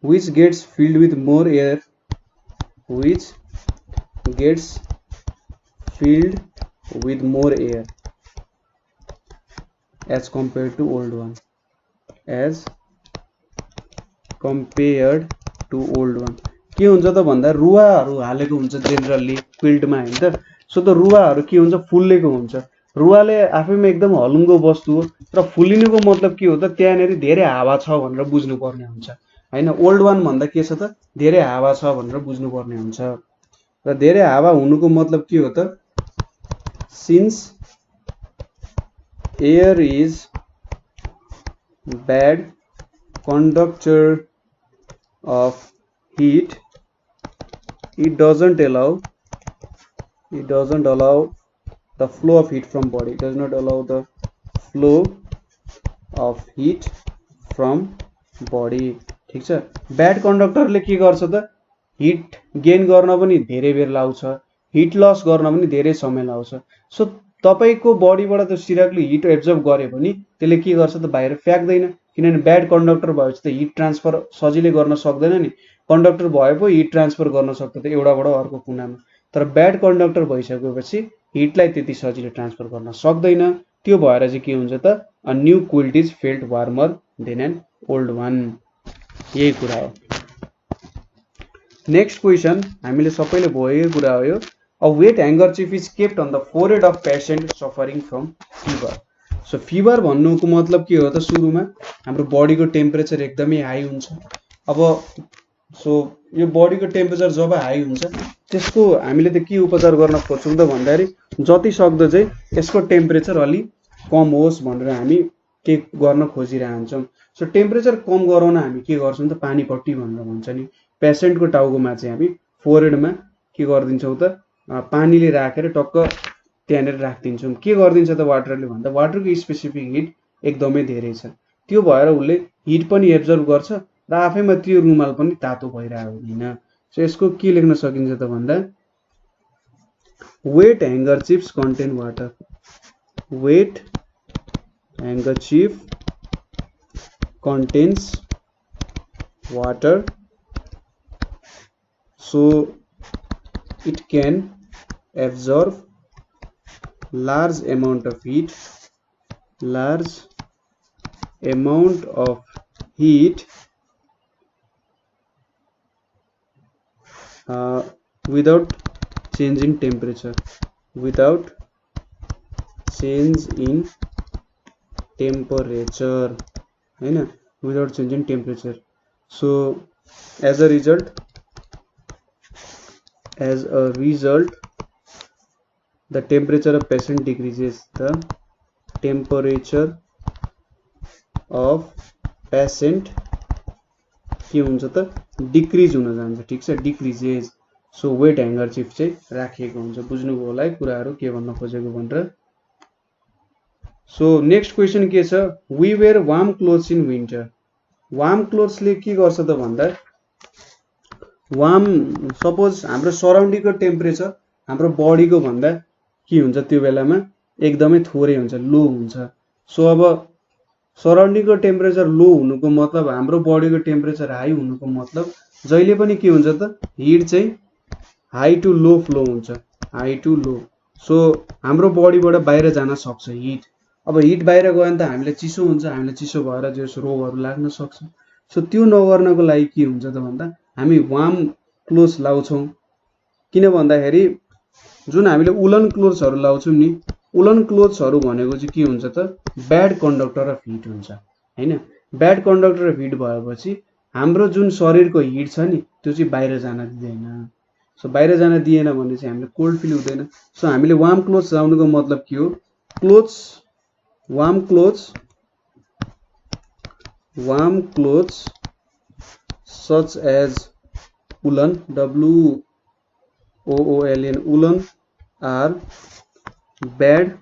S1: which gets filled with more air, as compared to old one, के हुन्छ त भन्दा रुवाहरु हालेको हुन्छ जेनरली क्विल्टमा हैन त. सो त रुवाहरु के हुन्छ, फुल्लेको हुन्छ. रुवाले आफैमा एकदम हलुङ्गो वस्तु हो, तर फुलिनुको मतलब के हो त, त्यहाँनेरि धेरै हावा छ भनेर बुझ्नु पर्ने हुन्छ हैन. ओल्ड वान भन्दा के छ त, धेरै हावा छ भनेर बुझ्नु पर्ने हुन्छ. र धेरै हावा हुनुको मतलब के हो त, since air is bad conductor of heat, it doesn't allow the flow of heat from body, does not allow the flow of heat from body। ठीक छ, ब्याड कन्डक्टरले के गर्छ त हिट गेन गर्न पनि धेरै बेर लाउँछ, हिट लस गर्न पनि धेरै समय लाउँछ। सो तपाईको बडीबाट त सिराकले हिट एब्जर्ब गर्यो भने त्यसले के गर्छ त बाहिर फ्याक्दैन, किनभने ब्याड कन्डक्टर भएपछि त हिट ट्रान्सफर सजिलै गर्न सक्दैन नि। कन्डक्टर भए पो हिट ट्रान्सफर गर्न सक्छ त एउटाबाट अर्को कुनामा, तर ब्याड कन्डक्टर भइसकेपछि हिटलाई त्यति सजिलै ट्रान्सफर गर्न सक्दैन। त्यो भएर चाहिँ के हुन्छ त a new quilt is felt warmer than an old one. यही कुरा हो। नेक्स्ट क्वेसन हामीले सबैले भएकै कुरा हो यो। A wet handkerchief is kept on the forehead of patient suffering from fever. So fever भन्नुको मतलब के हो त सुरुमा हाम्रो बडीको टेम्परेचर एकदमै हाई हुन्छ। अब सो यो बडीको टेम्परेचर जब हाई हुन्छ त्यसको हामीले त के उपचार गर्न खोज्छौँ त भन्दाखेरि जति सक्दो चाहिँ यसको टेम्परेचर अलि कम होस् भनेर हामी के गर्न खोजिरहन्छौँ। सो टेम्परेचर कम गराउन हामी के गर्छौँ त पानी पट्टी भनेर भन्छ नि, पेसेन्टको टाउकोमा चाहिँ हामी फोरहेडमा के गरिदिन्छौँ त पानीले राखेर टक्क त्यहाँनिर राखिदिन्छौँ। के गरिदिन्छ त वाटरले भन्दा वाटरको स्पेसिफिक हिट एकदमै धेरै छ, त्यो भएर उसले हिट पनि एब्जर्भ गर्छ र आफैमा त्यो रुमाल पनि तातो भइरहेको हुँदैन। सो यसको के लेख्न सकिन्छ त भन्दा wet handkerchiefs contain water, wet handkerchief contains water, so it can absorb large amount of heat, without change in temperature, हैन, without change in temperature। so as a result the temperature of patient decreases, the temperature of patient के हुन्छ त decrease हुन जान्छ। ठीक छ, decreases. So weight ह्याङ्करचिफ चाहिँ राखिएको हुन्छ। बुझ्नुभयो होला है कुराहरू के भन्न खोजेको भनेर। सो नेक्स्ट क्वेसन के छ, we wear warm clothes in winter. Warm क्लोथ्सले के गर्छ त भन्दा वार्म सपोज हाम्रो सराउन्डिङको टेम्परेचर हाम्रो बडीको भन्दा के हुन्छ त्यो बेलामा एकदमै थोरै हुन्छ, लो हुन्छ। सो अब सराउन्डिङको टेम्परेचर लो हुनुको मतलब हाम्रो बडीको टेम्परेचर हाई हुनुको मतलब जहिले पनि के हुन्छ त हिट चाहिँ हाई टु लो फ्लो हुन्छ, हाई टु लो। सो हाम्रो बडीबाट बाहिर जान सक्छ हिट। अब हिट बाहिर गयो भने त हामीलाई चिसो हुन्छ, हामीलाई चिसो भएर जस रोगहरू लाग्न सक्छ। सो त्यो नगर्नको लागि के हुन्छ त भन्दा हामी वार्म क्लोथ्स लाउँछौँ। किन भन्दाखेरि जुन हामीले उलन क्लोथ्सहरू लाउँछौँ नि, उलन क्लोथ्सहरू भनेको चाहिँ के हुन्छ त ब्याड कन्डक्टर अफ हिट हुन्छ हैन। ब्याड कन्डक्टर अफ हिट भएपछि हाम्रो जुन शरीरको हिट छ नि त्यो चाहिँ बाहिर जान दिँदैन। सो बाहिर जान दिएन भने चाहिँ हामीले कोल्ड फिल हुँदैन। सो हामीले वार्म क्लोथ्स लाउनुको मतलब के हो, warm clothes such as woolen, WOOLN, woolen are bad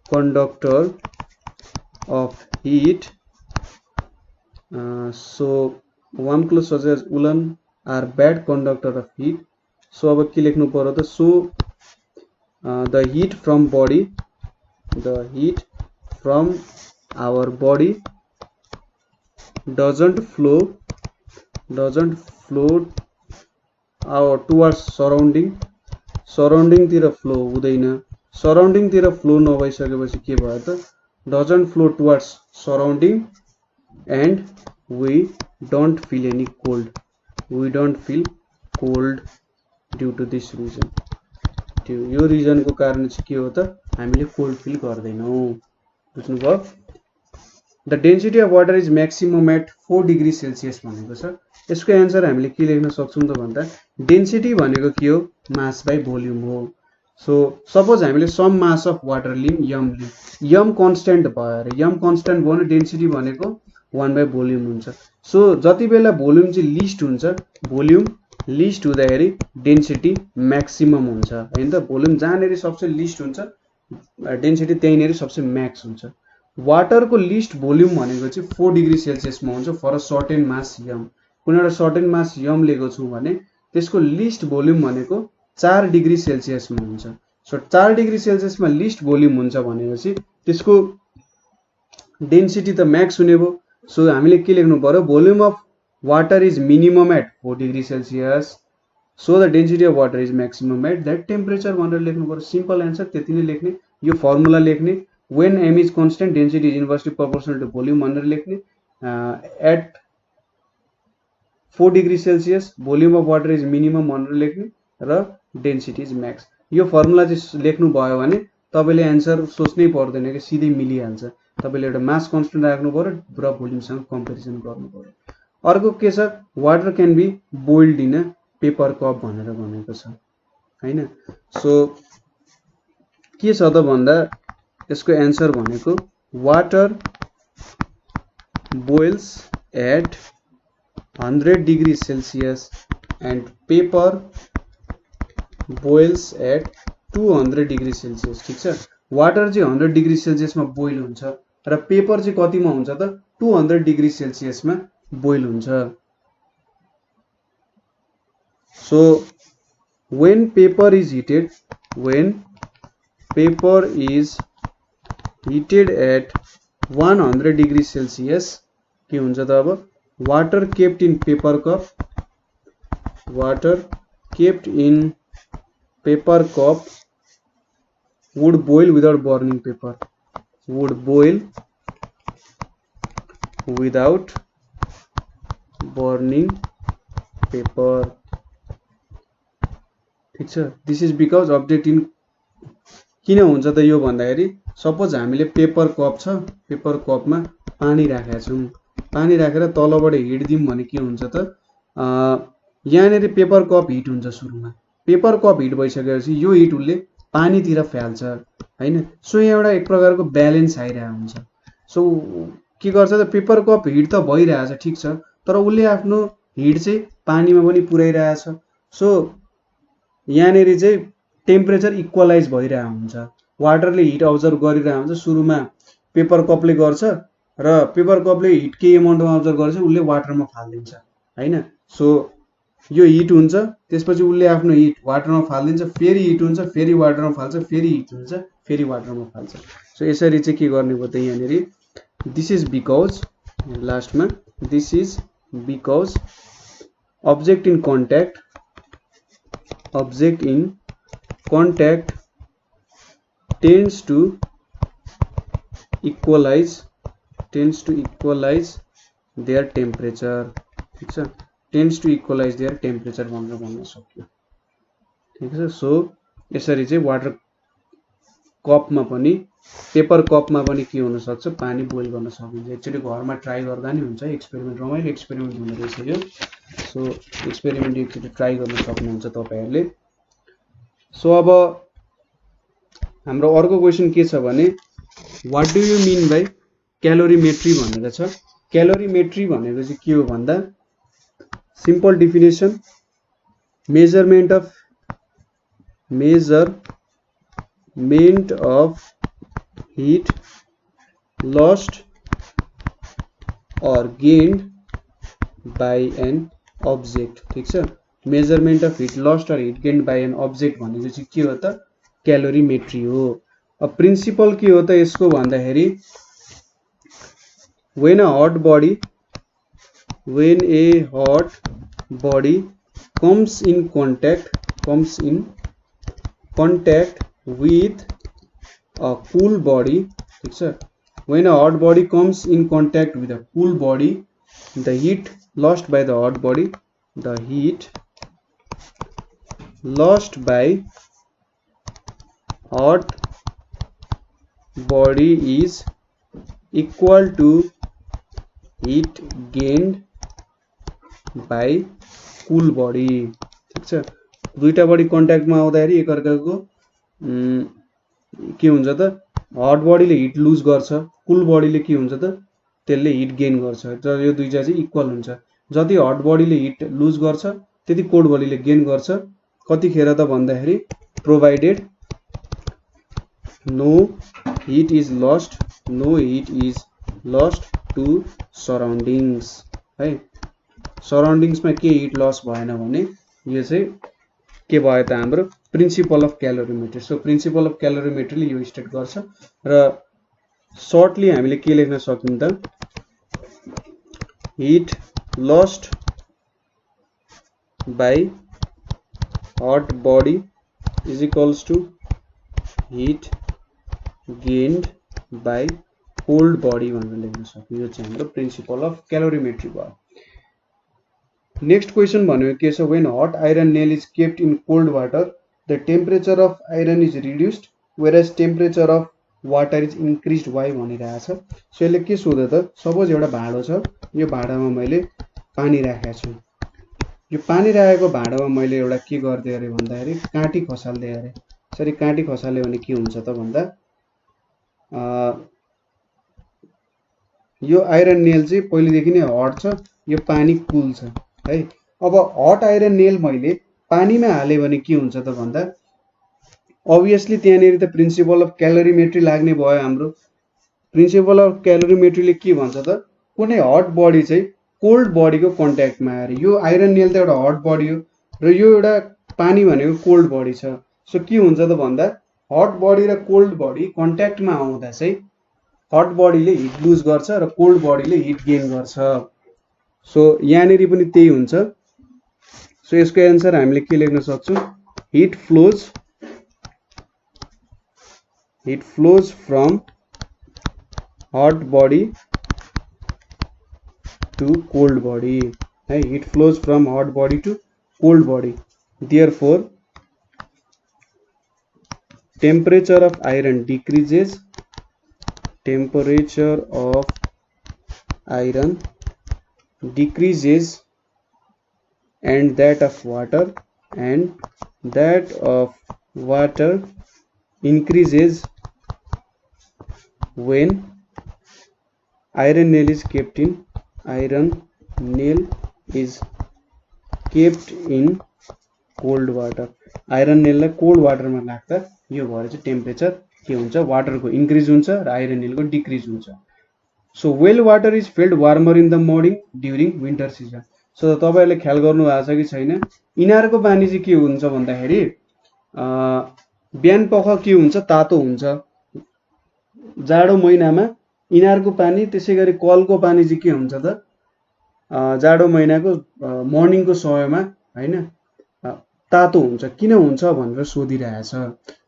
S1: conductor of heat। so warm clothes such as woolen are bad conductor of heat। so अब के लेख्नु पर्यो त, so the heat from our body doesn't flow towards surrounding तिर flow हुँदैन। Surrounding तिर flow नभइसकेपछि के भयो त doesn't flow towards surrounding and we don't feel any cold, due to this reason। यो रिजनको कारण चाहिँ के हो त हामीले कोल्ड फिल गर्दैनौँ। बुझ्नुभयो। The density of water is maximum at 4 degree Celsius भनेको छ। यसको एन्सर हामीले के लेख्न सक्छौँ त भन्दा डेन्सिटी भनेको के हो, मास बाई भोल्युम हो। सो सपोज हामीले सम मास अफ वाटर लिम यम लिम, यम कन्स्टेन्ट भयो अरे, यम कन्स्टेन्ट भयो भने डेन्सिटी भनेको 1/भोल्युम हुन्छ। सो जति बेला भोल्युम चाहिँ लिस्ट हुन्छ, भोल्युम लिस्ट हुँदाखेरि डेन्सिटी म्याक्सिमम हुन्छ हैन त। भोल्युम जहाँनेरि सबसे लिस्ट हुन्छ डेन्सिटी त्यहीँनेरि सबसे म्याक्स हुन्छ। वाटरको लिस्ट भोल्युम भनेको चाहिँ 4 डिग्री सेल्सियसमा हुन्छ फर अ सर्टेन मास यम। कुनै एउटा सर्टेन मास यम लिएको छु भने त्यसको लिस्ट भोल्युम भनेको 4 डिग्री सेल्सियसमा हुन्छ। सो 4 डिग्री सेल्सियसमा लिस्ट भोल्युम हुन्छ भनेपछि त्यसको डेन्सिटी त म्याक्स हुने भयो। सो हामीले के लेख्नु पर्यो, volume of water is minimum at 4 degree Celsius, so the density of water is maximum at that temperature भनेर लेख्नु पर्यो। सिम्पल एन्सर, त्यति नै लेख्ने। यो फर्मुला लेख्ने, when m is constant density is inversely proportional to volume भनेर लेख्ने, at 4 degree Celsius volume of water is minimum भनेर लेख्ने र डेन्सिटी इज म्याक्स। यो फर्मुला चाहिँ लेख्नु भयो भने तपाईले एन्सर सोच्नै पर्दैन कि सिधै मिलिहाल्छ। तपाईले एउटा मास कन्स्टेन्ट राख्नु पर्यो र भोल्युमसँग कम्पेरिजन गर्नु पर्यो। अर्को के छ, water can be boiled in a paper cup भनेर भनेको छ हैन। सो के छ त भन्दा यसको एन्सर भनेको water boils at 100 degree Celsius and paper boils at 200 degree Celsius. ठीक छ, वाटर चाहिँ 100 डिग्री सेल्सियसमा बोइल हुन्छ र पेपर चाहिँ कतिमा हुन्छ त 200 डिग्री सेल्सियसमा बोइल हुन्छ। So when paper is heated, when paper is heated at 100 degree Celsius के हुन्छ त अब, water kept in paper cup, water kept in paper cup would boil without burning paper, would boil without burning paper। ठीक छ, this is because update in किन हुन्छ त यो भन्दाखेरि सपोज हामीले पेपर कप छ, पेपर कपमा पानी राखेका छौँ, पानी राखेर तलबाट हिट दिउँ भने के हुन्छ त यहाँनेरि पेपर कप हिट हुन्छ सुरुमा, पेपर कप हिट भइसकेपछि यो हिट उसले पानीतिर फाल्छ हैन। सो यहाँ एउटा एक प्रकारको ब्यालेन्स आइरहेको हुन्छ। सो के गर्छ त पेपर कप हिट त भइरहेछ ठीक छ, तर उसले आफ्नो हिट चाहिँ पानीमा पनि पुर्याइरहेछ। सो यहाँनेरि चाहिँ टेम्परेचर इक्वलाइज भइरहेको हुन्छ, वाटरले हिट अब्जर्भ गरिरहेको हुन्छ। सुरुमा पेपर कपले गर्छ र पेपर कपले हिट केही अमाउन्टमा अब्जर्भ गर्छ, उसले वाटरमा फालिदिन्छ हैन। सो यो हिट हुन्छ, त्यसपछि उसले आफ्नो हिट वाटरमा फालिदिन्छ, फेरि हिट हुन्छ, फेरि वाटरमा फाल्छ, फेरि हिट हुन्छ, फेरि वाटरमा फाल्छ। सो यसरी चाहिँ के गर्ने भयो त यहाँनेरि, दिस इज बिकज लास्टमा this is because object in contact tends to equalize their temperature। ठीक छ, tends to equalize their temperature भनेर भन्न सक्यो। ठीक छ, सो यसरी चाहिँ वाटर कपमा पनि पेपर कपमा पनि के हुन सक्छ, पानी बोइल गर्न सकिन्छ। एक्चुअली घरमा ट्राई गर्दा नि हुन्छ, एक्सपेरिमेन्ट रमाइलो एक्सपेरिमेन्ट हुने रहेछ यो। सो एक्सपेरिमेन्ट एकचोटि ट्राई गर्न सक्नुहुन्छ तपाईहरुले। सो अब हाम्रो अर्को क्वेशन के छ भने what do you mean by calorimetry भनेको छ। क्यालोरीमेट्री भनेको चाहिँ के हो भन्दा simple definition, measurement of heat lost or gained by an object। ठीक छ, मेजरमेन्ट अफ हिट लस्ट और heat gained by an object भनेको चाहिँ के हो त, क्यालोरीमेट्री हो। अब प्रिन्सिपल के हो त यसको भन्दाखेरि when a hot body comes in contact with a cool body, ठीक छ, when a hot body comes in contact with a cool body, the heat lost by the hot body is equal to heat gained by cool body। ठीक छ, दुईटा body कन्ट्याक्टमा आउँदाखेरि एकअर्काको के हुन्छ त हट बडीले हिट लुज गर्छ, कुल बडीले के हुन्छ त त्यसले हिट गेन गर्छ। र यो दुईटा चाहिँ इक्वल हुन्छ। जति हट बडीले हिट लुज गर्छ त्यति कोल्ड बडीले गेन गर्छ। कतिखेर त भन्दाखेरि provided no heat is lost to surroundings है। सराउन्डिङ्समा के हिट लस भएन भने यो चाहिँ के भयो त हाम्रो principle of calorimetry. So principle of क्यालोरिमेट्रीले यो स्टेट गर्छ। र सर्टली हामीले के लेख्न सक्यौं त heat lost by hot body is equals to heat gained by cold body भनेर लेख्न सक्यौं। यो चाहिँ हाम्रो प्रिन्सिपल अफ क्यालोरिमेट्री भयो। नेक्स्ट क्वेसन भनेको के छ, when hot iron nail is kept in cold water the temperature of iron is reduced whereas temperature of water is increased why भनिरहेछ। सो यसले के सोध्यो त, सपोज एउटा भाँडो छ, यो भाँडामा मैले पानी राखेको छु। यो पानी राखेको भाँडामा मैले एउटा के गर्दै अरे भन्दाखेरि काँटी खसाल्दै अरे। यसरी काँटी खसाल्यो भने के हुन्छ त भन्दा यो आइरन नेल चाहिँ पहिलेदेखि नै हट छ, यो पानी कुल छ है। अब हट आइरन नेल मैले पानीमा हाले भने के हुन्छ त भन्दा अभियसली त्यहाँनिर त प्रिन्सिपल अफ क्यालोरिमेट्री लाग्ने भयो। हाम्रो प्रिन्सिपल अफ क्यालोरिमेट्रीले के भन्छ त, कुनै हट बडी चाहिँ कोल्ड बडीको कन्ट्याक्टमा आएर, यो आइरन नेल त एउटा हट बडी हो र यो एउटा पानी भनेको कोल्ड बडी छ। सो के हुन्छ त भन्दा हट बडी र कोल्ड बडी कन्ट्याक्टमा आउँदा चाहिँ हट बडीले हिट लुज गर्छ र कोल्ड बडीले हिट गेन गर्छ। सो यहाँनिर पनि त्यही हुन्छ। सो यसको एन्सर हामीले के लेख्न सक्छौं, heat flows from hot body to cold body है। Heat flows from hot body to cold body, therefore temperature of iron decreases, temperature of iron decreases and that of water increases when iron nail is kept in cold water। Iron नेललाई cold वाटरमा राख्दा यो भएर चाहिँ temperature के हुन्छ, वाटरको increase हुन्छ र आइरन नेलको डिक्रिज हुन्छ। So well water is felt warmer in the morning during winter season. So तपाईहरुले ख्याल गर्नु भएको छ कि छैन, इनारको पानी चाहिँ के हुन्छ भन्दाखेरि बिहान पख के हुन्छ, तातो हुन्छ। जाडो महिनामा इनारको पानी त्यसैगरी कलको पानी चाहिँ के हुन्छ त, जाडो महिनाको मर्निङको समयमा हैन तातो हुन्छ। किन हुन्छ भनेर सोधिरहेछ।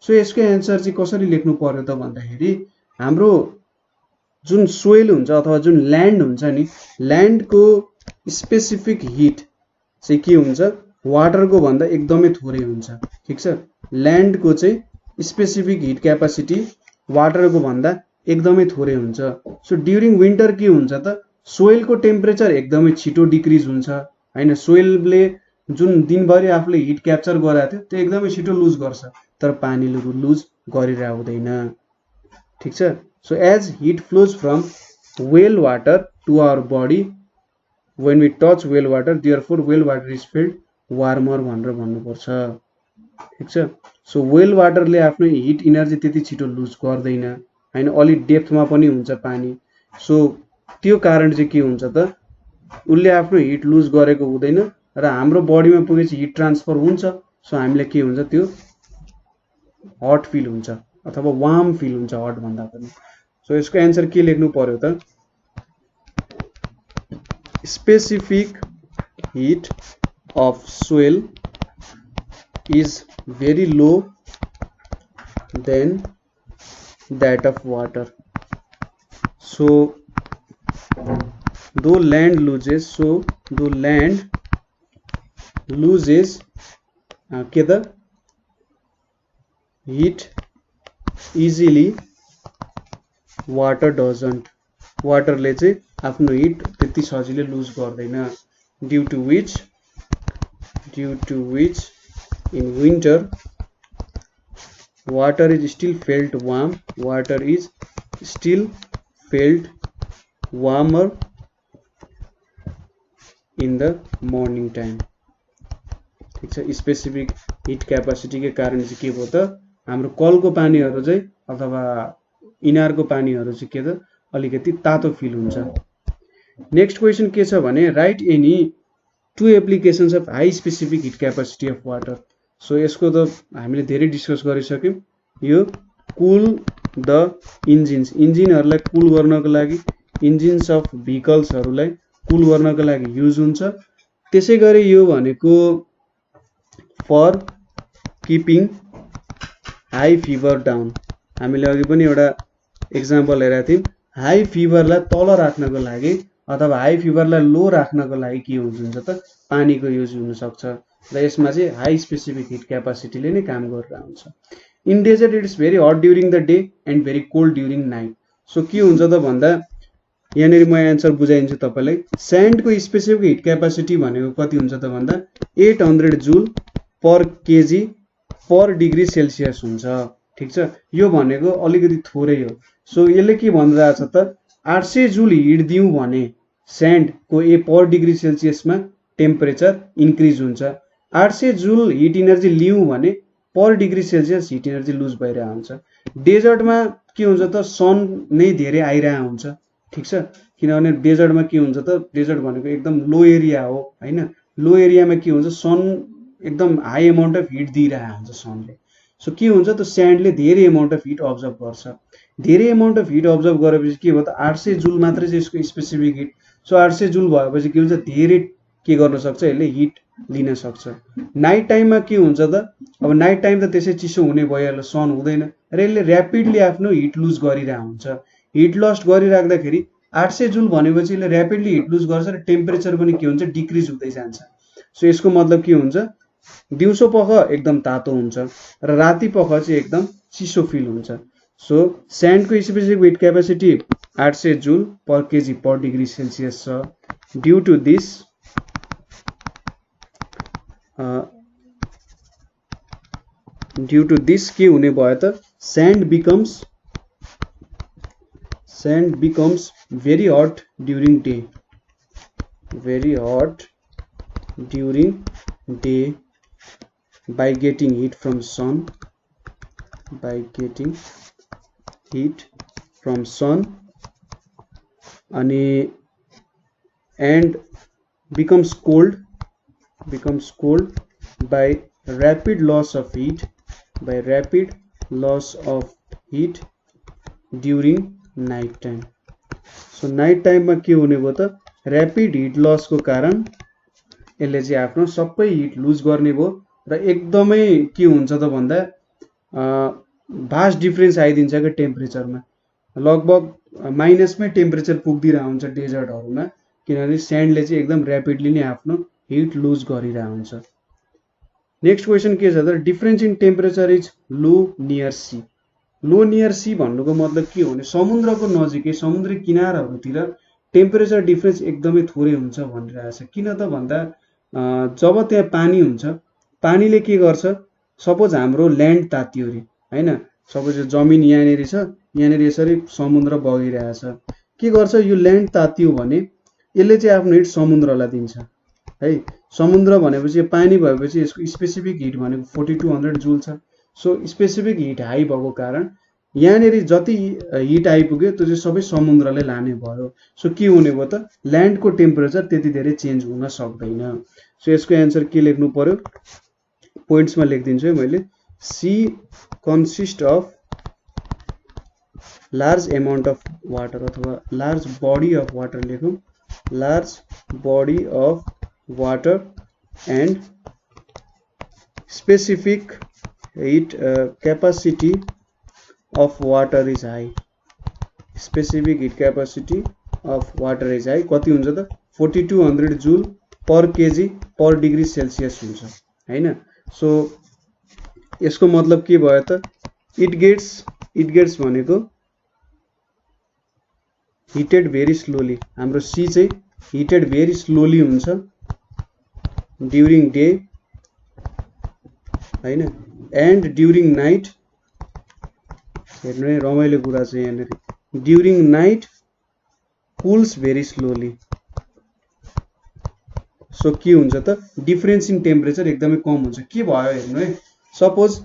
S1: सो यसको एन्सर चाहिँ कसरी लेख्नु पर्यो त भन्दाखेरि हाम्रो जुन सोइल हुन्छ अथवा जुन ल्यान्ड हुन्छ नि, ल्यान्डको स्पेसिफिक हिट चाहिँ के हुन्छ, वाटरको भन्दा एकदमै थोरै हुन्छ। ठीक छ, ल्यान्डको चाहिँ स्पेसिफिक हिट क्यापासिटी वाटरको भन्दा एकदमै थोरै हुन्छ। सो ड्युरिङ विन्टर के हुन्छ त, सोइलको टेम्परेचर एकदमै छिटो डिक्रिज हुन्छ हैन। सोइलले जुन दिनभरि आफूले हिट क्याप्चर गराएको थियो त्यो एकदमै छिटो लुज गर्छ, तर पानीले लुज गरिरहेको हुँदैन। ठीक छ। So as heat flows from well water to our body when we touch well water therefore well water is felt warmer भनेर भन्नुपर्छ। ठीक छ। सो वेल वाटरले आफ्नो हिट इनर्जी त्यति छिटो लुज गर्दैन हैन, अलि डेप्थमा पनि हुन्छ पानी। सो त्यो कारण चाहिँ के हुन्छ त, उसले आफ्नो हिट लुज गरेको हुँदैन र हाम्रो बडीमा पुगेपछि हिट ट्रान्सफर हुन्छ। सो हामीले के हुन्छ, त्यो हट फिल हुन्छ अथवा वार्म फिल हुन्छ हट भन्दा पनि। सो यसको एन्सर के लेख्नु पर्यो त, specific heat of soil is very low than that of water. So though land loses के the heat easily, water doesn't। वाटरले चाहिँ आफ्नो हिट त्यति सजिलै लुज गर्दैन। Due to which in water is still felt warm, water is still felt warmer in the morning time. ठिक छ, specific heat capacity के कारण चाहिँ के भयो त हाम्रो कलको पानीहरू चाहिँ अथवा इनारको पानीहरू चाहिँ के त अलिकति तातो फिल हुन्छ। नेक्स्ट क्वेसन के छ भने right any two applications of high specific heat capacity of water. So यसको त हामीले धेरै डिस्कस गरिसक्यौँ। यो कुल द इन्जिन्स, इन्जिनहरूलाई कुल गर्नको लागि, इन्जिन्स अफ भेहिकल्सहरूलाई कुल गर्नको लागि युज हुन्छ। त्यसै गरी यो भनेको for keeping high fever down, हामीले अघि पनि एउटा एक्जाम्पल हेरेका थियौँ। हाई फिभरलाई तल राख्नको लागि अथवा हाई फिभरलाई लो राख्नको लागि के युज हुन्छ त पानीको युज हुनसक्छ र यसमा चाहिँ हाई स्पेसिफिक हिट क्यापासिटीले नै काम गरेर हुन्छ। In desert it is very hot during the day and very cold during night. So के हुन्छ त भन्दा यहाँनिर म एन्सर बुझाइदिन्छु तपाईँलाई। स्यान्डको स्पेसिफिक हिट क्यापासिटी भनेको कति हुन्छ त भन्दा 800 joule per KG per degree Celsius हुन्छ। ठिक छ, यो भनेको अलिकति थोरै हो। सो यसले के भनिरहेछ त 800 जुल हिट दिउँ भने स्यान्डको पर डिग्री सेल्सियसमा टेम्परेचर इन्क्रिज हुन्छ। 800 जुल हिट इनर्जी लिउँ भने per degree Celsius heat energy lose भइरहेको हुन्छ। डेजर्टमा के हुन्छ त सन नै धेरै आइरहेको हुन्छ। ठिक छ, किनभने डेजर्टमा के हुन्छ त डेजर्ट भनेको एकदम लो एरिया हो हैन। लो एरियामा के हुन्छ सन एकदम हाई एमाउन्ट अफ हिट दिइरहेको हुन्छ सनले। सो के हुन्छ त स्यान्डले धेरै एमाउन्ट अफ हिट अब्जर्भ गर्छ। धेरै एमाउन्ट अफ हिट अब्जर्भ गरेपछि के भयो त 800 जुल मात्रै चाहिँ यसको स्पेसिफिक हिट। सो 800 जुल भएपछि के हुन्छ धेरै के गर्न सक्छ यसले हिट लिन सक्छ। नाइट टाइममा के हुन्छ त अब नाइट टाइम त त्यसै चिसो हुने भइहाल्यो, सन हुँदैन र यसले ऱ्यापिडली आफ्नो हिट लुज गरिरहेको हुन्छ। हिट लस्ट गरिराख्दाखेरि 800 जुल भनेपछि यसले ऱ्यापिडली हिट लुज गर्छ र टेम्परेचर पनि के हुन्छ डिक्रिज हुँदै जान्छ। सो यसको मतलब के हुन्छ दिउँसो पख एकदम तातो हुन्छ र राति पख चाहिँ एकदम चिसो फिल हुन्छ। सो स्यान्डको specific heat capacity 800 joule per KG per degree Celsius छ। ड्यू टु दिस के हुने भयो त sand becomes very hot during day, very hot during day by getting heat from sun, अनि and becomes cold by rapid loss of heat during night time। So night टाइममा के हुने भयो त ऱ्यापिड हिट लसको कारण यसले चाहिँ आफ्नो सबै हिट लुज गर्ने भयो र एकदमै के हुन्छ त भन्दा भास्ट डिफरेन्स आइदिन्छ क्या टेम्परेचरमा। लगभग माइनसमै टेम्परेचर पुग्दिरहेको हुन्छ डेजर्टहरूमा, किनभने स्यान्डले चाहिँ एकदम ऱ्यापिडली नै आफ्नो हिट लुज गरिरहेको हुन्छ। नेक्स्ट क्वेसन के छ त difference in temperature is low near sea. Low near sea भन्नुको मतलब के हो भने समुद्रको नजिकै समुद्री किनारहरूतिर टेम्परेचर डिफरेन्स एकदमै थोरै हुन्छ भनिरहेछ। किन त भन्दा जब त्यहाँ पानी हुन्छ पानीले के गर्छ, सपोज हाम्रो ल्यान्ड तातियो अरे हैन, सपोज जमिन यहाँनिर छ, यहाँनिर यसरी समुद्र बगिरहेछ, के गर्छ यो ल्यान्ड तातियो भने यसले चाहिँ आफ्नो हिट समुद्रलाई दिन्छ है। समुद्र भनेपछि पानी भएपछि यसको स्पेसिफिक हिट भनेको 4200 जुल छ। सो स्पेसिफिक हिट हाई भएको कारण यहाँनिर जति हिट आइपुग्यो त्यो चाहिँ सबै समुद्रले लाने भयो। सो के हुने भयो त ल्यान्डको टेम्परेचर त्यति धेरै चेन्ज हुन सक्दैन। सो यसको एन्सर के लेख्नु पर्यो, पोइन्ट्समा लेखिदिन्छु है मैले। Sea consist of large amount of water अथवा लार्ज बडी अफ वाटर लेखौँ, large body of water and specific heat capacity of water is high. Specific heat capacity of water is high कति हुन्छ त 4200 joule per KG per degree Celsius हुन्छ हैन। So यसको मतलब के भयो त इट गेट्स भनेको हिटेड भेरी स्लोली, हाम्रो सी चाहिँ हिटेड भेरी स्लोली हुन्छ ड्युरिङ डे हैन, एन्ड ड्युरिङ नाइट हेर्नु है रमाइलो कुरा छ यहाँनिर during night cools very slowly so के हुन्छ त डिफरेन्स इन टेम्परेचर एकदमै कम हुन्छ के भयो हेर्नु है सपोज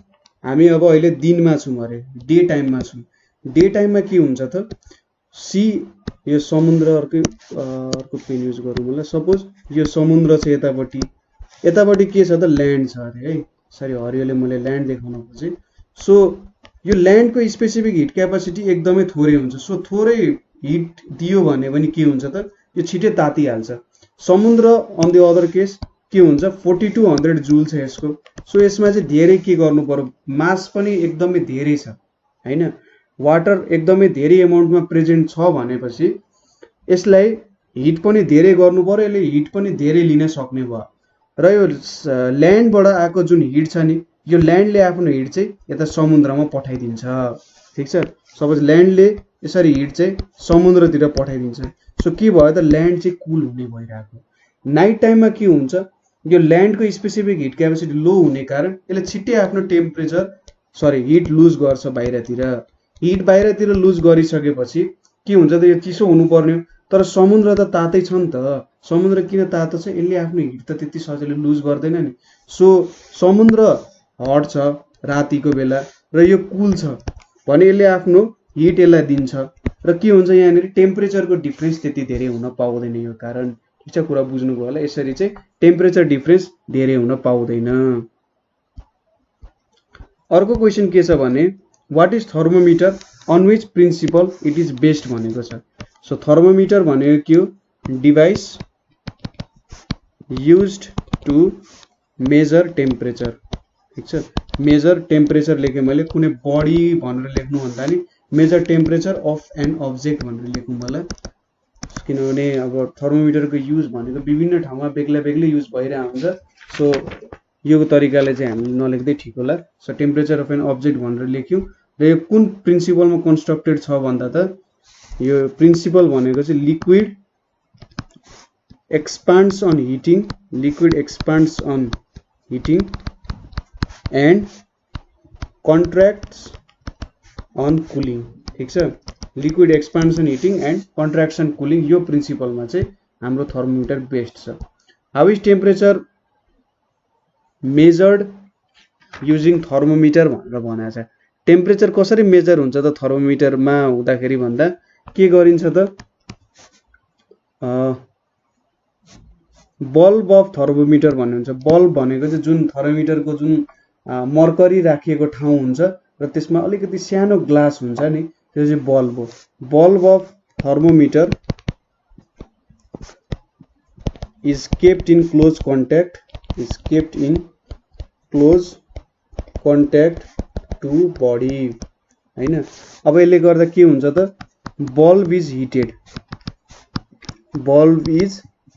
S1: हामी अब अहिले दिनमा छौँ अरे डे टाइममा छौँ डे टाइममा के हुन्छ त सी यो समुद्र अर्को पेन युज गरौँ होला सपोज यो समुद्र छ यतापट्टि के छ त ल्यान्ड छ अरे है सरी हरियोले मैले ल्यान्ड देखाउन खोजेँ सो यो ल्यान्डको स्पेसिफिक हिट क्यापासिटी एकदमै थोरै हुन्छ सो थोरै हिट दियो भने पनि के हुन्छ त यो छिटै तातिहाल्छ समुद्र अन द अदर केस के हुन्छ 4200 जुल छ यसको सो यसमा चाहिँ धेरै के गर्नु पर्यो मास पनि एकदमै धेरै छ हैन वाटर एकदमै धेरै एमाउन्टमा प्रेजेन्ट छ भनेपछि यसलाई हिट पनि धेरै गर्नु पर्यो यसले हिट पनि धेरै लिन सक्ने भयो र यो ल्यान्डबाट आएको जुन हिट छ नि यो ल्यान्डले आफ्नो हिट चाहिँ यता समुद्रमा पठाइदिन्छ ठीक छ सपोज ल्यान्डले यसरी हिट चाहिँ समुद्रतिर पठाइदिन्छ सो के भयो त ल्यान्ड चाहिँ कुल हुने भइरहेको नाइट टाइममा के हुन्छ यो ल्यान्डको स्पेसिफिक हिट क्यापेसिटी लो हुने कारण यसले छिट्टै आफ्नो टेम्परेचर हिट लुज गर्छ बाहिरतिर हिट बाहिरतिर लुज गरिसकेपछि के हुन्छ त यो चिसो हुनुपर्ने तर समुद्र त तातै छ नि त समुद्र किन तातो छ यसले आफ्नो हिट त त्यति सजिलै लुज गर्दैन नि सो समुद्र हट छ रातिको बेला र यो कुल छ भने यसले आफ्नो हिट यसलाई दिन्छ र के हुन्छ यहाँनिर टेम्परेचरको डिफरेन्स त्यति धेरै हुन पाउँदैन यो कारण ठिक छ कुरा बुझ्नुभयो होला यसरी चाहिँ टेम्परेचर डिफरेन्स धेरै हुन पाउँदैन अर्को क्वेशन के छ भने what is thermometer on which principle it is based भनेको छ सो थर्मोमिटर भनेको के हो device used to measure temperature ठीक छ मेजर टेम्परेचर लेखेँ मैले कुनै बडी भनेर लेख्नु भन्दा नि measure temperature of an object भनेर लेखौँ होला किनभने अब थर्मोमिटरको युज भनेको विभिन्न ठाउँमा बेग्ला बेग्लै युज भइरहेको हुन्छ सो यो तरिकाले चाहिँ हामीले नलेख्दै ठिक होला so temperature of an object भनेर लेख्यौँ र यो कुन प्रिन्सिपलमा कन्स्ट्रक्टेड छ भन्दा त यो प्रिन्सिपल भनेको चाहिँ liquid expands on heating liquid expands on heating and contracts on cooling ठीक छ liquid expansion heating and contraction cooling यो प्रिन्सिपलमा चाहिँ हाम्रो थर्मोमिटर बेस्ड छ how is temperature measured using thermometer भनेर भनेको छ टेम्परेचर कसरी मेजर हुन्छ त थर्मोमिटरमा हुँदाखेरि भन्दा के गरिन्छ त बल्ब अफ थर्मोमिटर भन्ने हुन्छ बल्ब भनेको चाहिँ जुन थर्मोमिटरको जुन मर्करी राखिएको ठाउँ हुन्छ र त्यसमा अलिकति सानो ग्लास हुन्छ नि त्यो चाहिँ बल्ब हो bulb of thermometer is kept in close contact to body हैन अब यसले गर्दा के हुन्छ त bulb is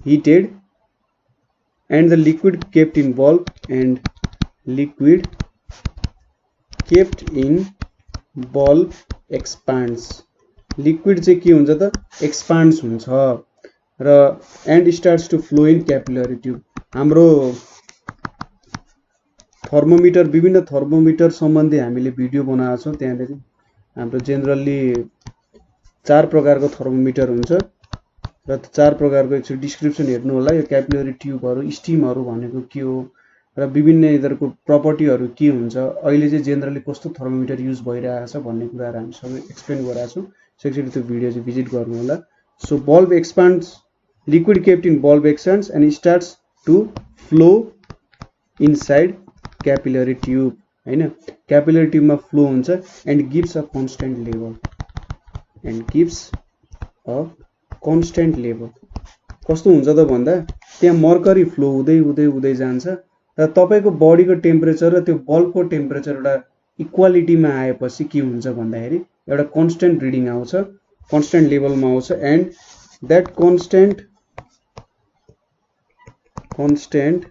S1: heated and the liquid kept in bulb and liquid kept in bulb expands liquid चाहिँ के हुन्छ त expands हुन्छ र and starts to flow in capillary tube हाम्रो थर्मोमिटर विभिन्न थर्मोमिटर सम्बन्धी हामीले भिडियो बनाएको छौं त्यहाँदेखि हाम्रो जेनरली 4 प्रकारको थर्मोमिटर हुन्छ र 4 प्रकारको एकचोटि डिस्क्रिप्सन हेर्नु होला यो क्यापिलरी ट्युबहरु स्टिमहरु भनेको के हो र विभिन्न यिनीहरुको प्रपर्टीहरु के हुन्छ अहिले चाहिँ जेनरली कस्तो थर्मोमिटर युज भइरहेको छ भन्ने कुराहरु हामी सबै एक्सप्लेन गरेका छौं सो एकचोटि त्यो भिडियो चाहिँ भिजिट गर्नु होला so bulb expands liquid kept in bulb expands and starts to flow inside capillary tube हैन क्यापिलरी ट्युबमा फ्लो हुन्छ and gives a constant level कस्तो हुन्छ त भन्दा त्यहाँ मर्करी फ्लो हुँदै जान्छ र तपाईको बडीको टेम्परेचर र त्यो बल्बको टेम्परेचर एउटा इक्वालिटीमा आएपछि के हुन्छ भन्दाखेरि एउटा कन्स्टेन्ट रिडिङ आउँछ कन्स्टेन्ट लेभलमा आउँछ and that constant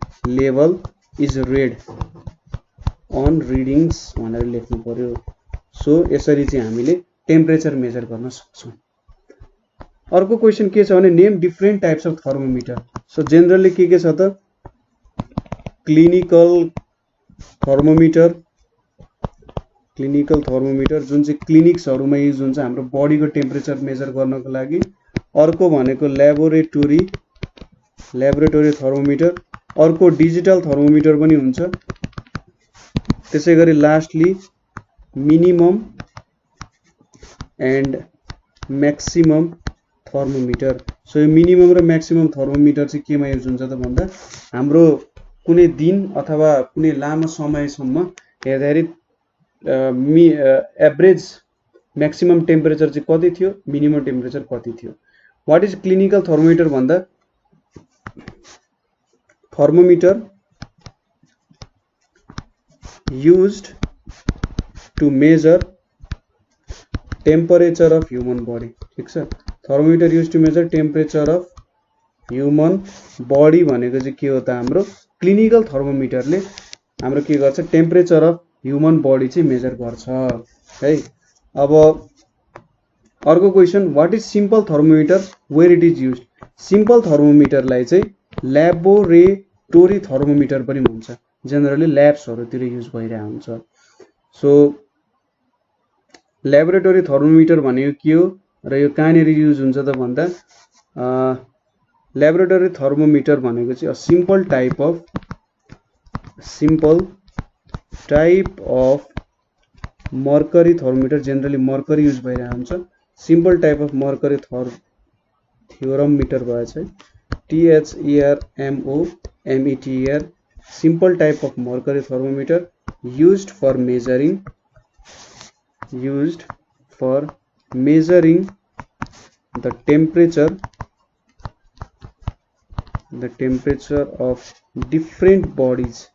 S1: level is read on readings भनेर लेख्नु पर्यो सो यसरी चाहिँ हामीले टेम्परेचर मेजर गर्न सक्छौं अर्को क्वेशन के छ भने name different types of thermometer so generally के छ त क्लिनिकल थर्मोमिटर क्लिनिकल थर्मोमिटर जुन चाहिँ क्लिनिक्सहरुमा युज हुन्छ हाम्रो बडीको टेम्परेचर मेजर गर्नको लागि। अर्को भनेको ल्याबोरेटोरी थर्मोमिटर, अर्को डिजिटल थर्मोमिटर पनि हुन्छ। त्यसैगरी lastly minimum and maximum thermometer. So यो मिनिमम र म्याक्सिमम थर्मोमिटर चाहिँ केमा युज हुन्छ त भन्दा हाम्रो कुनै दिन अथवा कुनै लामो समयसम्म हेर्दाखेरि एभरेज म्याक्सिमम टेम्परेचर चाहिँ कति थियो, मिनिमम टेम्परेचर कति थियो। व्हाट इज क्लिनिकल थर्मोमिटर भन्दा thermometer used to measure temperature of human body। ठीक छ, thermometer used to measure temperature of human body भनेको चाहिँ के हो त हाम्रो क्लिनिकल थर्मोमिटरले हाम्रो के गर्छ टेम्परेचर अफ ह्युमन बडी चाहिँ मेजर गर्छ है। अब अर्को question, what is simple thermometer, where it is used. Simple थर्मोमिटरलाई चाहिँ ल्याबोरेटोरी थर्मोमिटर पनि भन्छ, जेनरली ल्याब्सहरुतिर युज भइरहेको हुन्छ। सो ल्याबोरेटोरी थर्मोमिटर भनेको के हो र यो कहाँनिर युज हुन्छ त भन्दा ल्याबोरेटोरी थर्मोमिटर भनेको चाहिँ simple type of mercury thermometer, generally mercury use भइरहेको हुन्छ। Simple type of mercury thermometer भएछ है, THERMOMETER, simple type of mercury thermometer used for measuring the temperature of different bodies,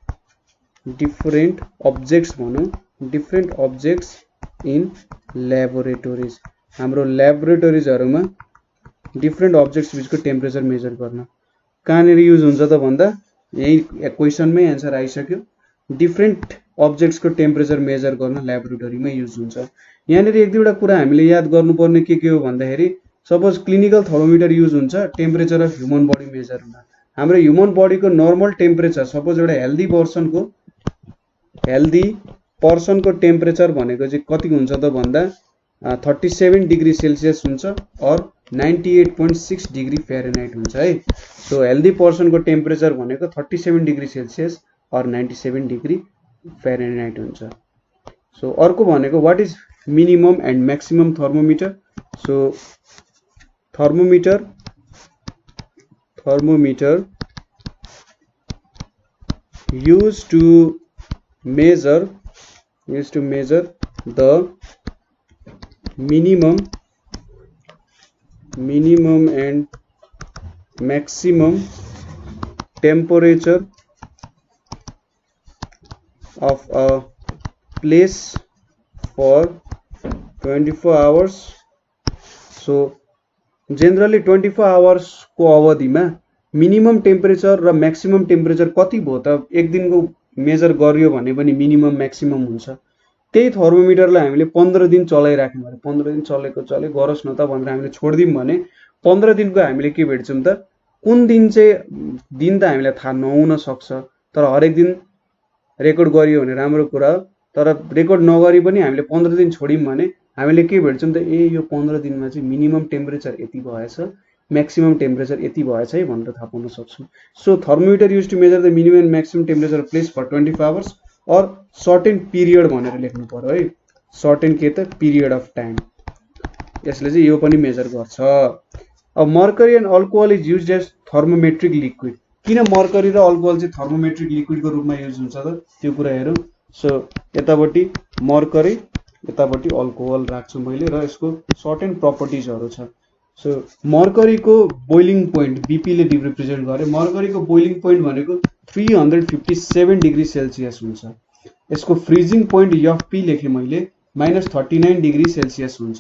S1: different objects in laboratories। हाम्रो ल्याबोरेटोरिजहरुमा different objects बीचको temperature measure गर्न कहाँनिर use हुन्छ त भन्दा यही क्वेशनमै एन्सर आइसक्यो। डिफरेन्ट अब्जेक्ट्सको टेम्परेचर मेजर गर्न ल्याबोरेटोरीमै युज हुन्छ। यहाँनिर एक दुईवटा कुरा हामीले याद गर्नुपर्ने के हो भन्दाखेरि सपोज क्लिनिकल थर्मोमिटर युज हुन्छ temperature of human body measure गर्न। हाम्रो ह्युमन बडीको नर्मल टेम्परेचर सपोज एउटा हेल्दी पर्सनको टेम्परेचर भनेको चाहिँ कति हुन्छ त भन्दा 37 डिग्री सेल्सियस हुन्छ और 98.6 डिग्री फ़ारेनहाइट हुन्छ है। सो हेल्दी पर्सनको टेम्परेचर भनेको 37 डिग्री सेल्सियस और 97 डिग्री फ़ारेनहाइट हुन्छ। सो अर्को भनेको what is minimum and maximum thermometer. So thermometer used to measure the minimum and maximum temperature of a place for 24 hours। so generally 24 hours को अवधिमा minimum temperature र maximum temperature कति भयो त एक दिनको मेजर गरियो भने पनि मिनिमम म्याक्सिमम हुन्छ। त्यही थर्मोमिटरलाई हामीले 15 दिन चलाइराख्नु पर्यो। 15 दिन चलेको गरोस् न त भनेर हामीले छोड्दियौं भने 15 दिनको हामीले के भेट्छौं त कुन दिन चाहिँ दिन त हामीलाई थाहा नहुन सक्छ, तर हरेक दिन रेकर्ड गरियो भने राम्रो कुरा हो। तर रेकर्ड नगरी पनि हामीले 15 दिन छोड्यौं भने हामीले के भेट्छौं त यो 15 दिनमा चाहिँ मिनिमम टेम्परेचर यति भएछ, मैक्सिमम टेम्परेचर यति भएछ है भनेर थाहा पाउन सक्छौं। So thermometer use to measure the minimum and maximum temperature of place for 24 hours or certain period भनेर लेख्नु पर्यो है। सर्टेन के त पिरियड अफ टाइम, यसले चाहिँ यो पनि मेजर गर्छ। अब mercury and alcohol is used as thermometric liquid. किन मर्करी र अल्कोहल चाहिँ थर्मोमेट्रिक लिक्विडको रूपमा युज हुन्छ त त्यो कुरा हेरौँ। सो यतापट्टि मर्करी यतापट्टि अल्कोहल राख्छु मैले र यसको सर्टेन प्रपर्टिजहरु छ। सो मर्करी को बोइलिङ पोइन्ट बीपी ले रिप्रेजेन्ट गरे। मर्करी को बोइलिङ पोइन्ट भनेको 357 डिग्री सेल्सियस हुन्छ। यसको फ्रीजिङ पोइन्ट एफपी लेखे मैले -39 डिग्री सेल्सियस हुन्छ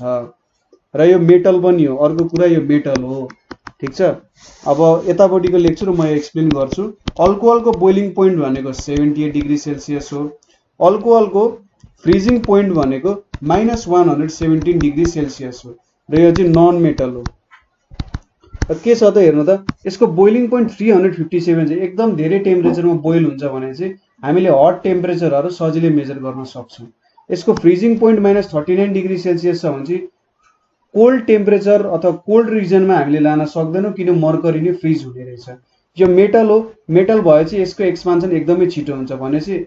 S1: र यो मेटल पनि हो। अर्को कुरा यो मेटल हो, ठीक छ। अब यतापट्टिको लेख्छु र म एक्सप्लेन गर्छु। अल्कोहल को बोइलिङ पोइन्ट भनेको 78 डिग्री सेल्सियस हो। अल्कोहल को फ्रीजिङ पोइन्ट भनेको -117 डिग्री सेल्सियस हो र यो चाहिँ नन मेटल हो। के छ त हेर्नु त यसको बोइलिङ पोइन्ट 357 चाहिँ एकदम धेरै टेम्परेचरमा बोइल हुन्छ भने चाहिँ हामीले हट टेम्परेचरहरु सजिलै मेजर गर्न सक्छौं। यसको फ्रिजिङ पोइन्ट -39 डिग्री सेल्सियस छ भने चाहिँ कोल्ड टेम्परेचर अथवा कोल्ड रिजनमा हामीले लान सक्दैनौँ, किन मर्करी नै फ्रिज हुने रहेछ। यो मेटल हो, मेटल भए चाहिँ यसको एक्सपान्सन एकदमै छिटो हुन्छ भनेपछि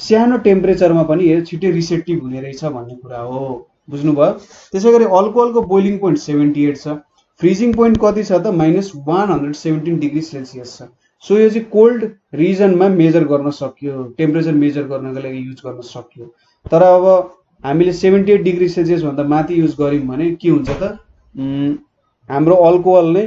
S1: सानो टेम्परेचरमा पनि यो छिटै रिसेप्टिभ हुने रहेछ भन्ने कुरा हो। बुझ्नुभयो? त्यसै गरी अल्कोहलको बोइलिङ पोइन्ट 78 छ, फ्रिजिङ पोइन्ट कति छ त -117 डिग्री सेल्सियस छ। सो यो चाहिँ कोल्ड रिजनमा मेजर गर्न सकियो, टेम्परेचर मेजर गर्नको लागि युज गर्न सकियो। तर अब हामीले 78 डिग्री सेल्सियस भन्दा माथि युज गऱ्यौँ भने के हुन्छ त हाम्रो अल्कोहल नै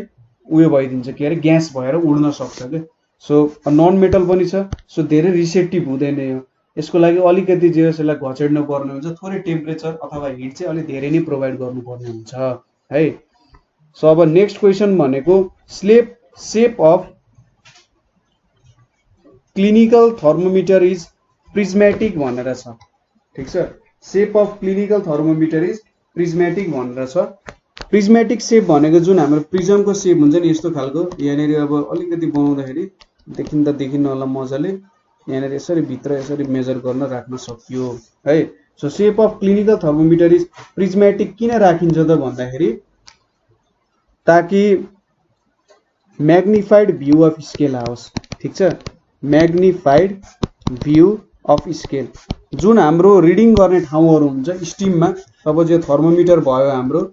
S1: उयो भइदिन्छ, के अरे ग्यास भएर उड्न सक्छ क्या। सो नन मेटल पनि छ, सो धेरै रिसेप्टिभ हुँदैन यो। यसको लागि अलिकति जे होस् यसलाई घचेड्नु पर्ने हुन्छ, थोरै टेम्परेचर अथवा हिट चाहिँ अलिक धेरै नै प्रोभाइड गर्नुपर्ने हुन्छ है। सो अब नेक्स्ट क्वेसन भनेको shape of clinical thermometer is prismatic भनेर छ। ठिक छ, shape of clinical thermometer is prismatic भनेर छ। प्रिज्मेटिक सेप भनेको जुन हाम्रो प्रिजमको सेप हुन्छ नि यस्तो खालको, यहाँनिर अब अलिकति बनाउँदाखेरि देखिन्न होला मजाले, यहाँनिर यसरी भित्र यसरी मेजर गर्न राख्न सकियो है। So shape of clinical thermometer is prismatic किन राखिन्छ त भन्दाखेरि ताकि म्याग्निफाइड भ्यू अफ स्केल आओस्। ठिक छ, म्याग्निफाइड भ्यू अफ स्केल। जुन हाम्रो रिडिङ गर्ने ठाउँहरू हुन्छ स्टिममा, सपोज यो थर्मोमिटर भयो हाम्रो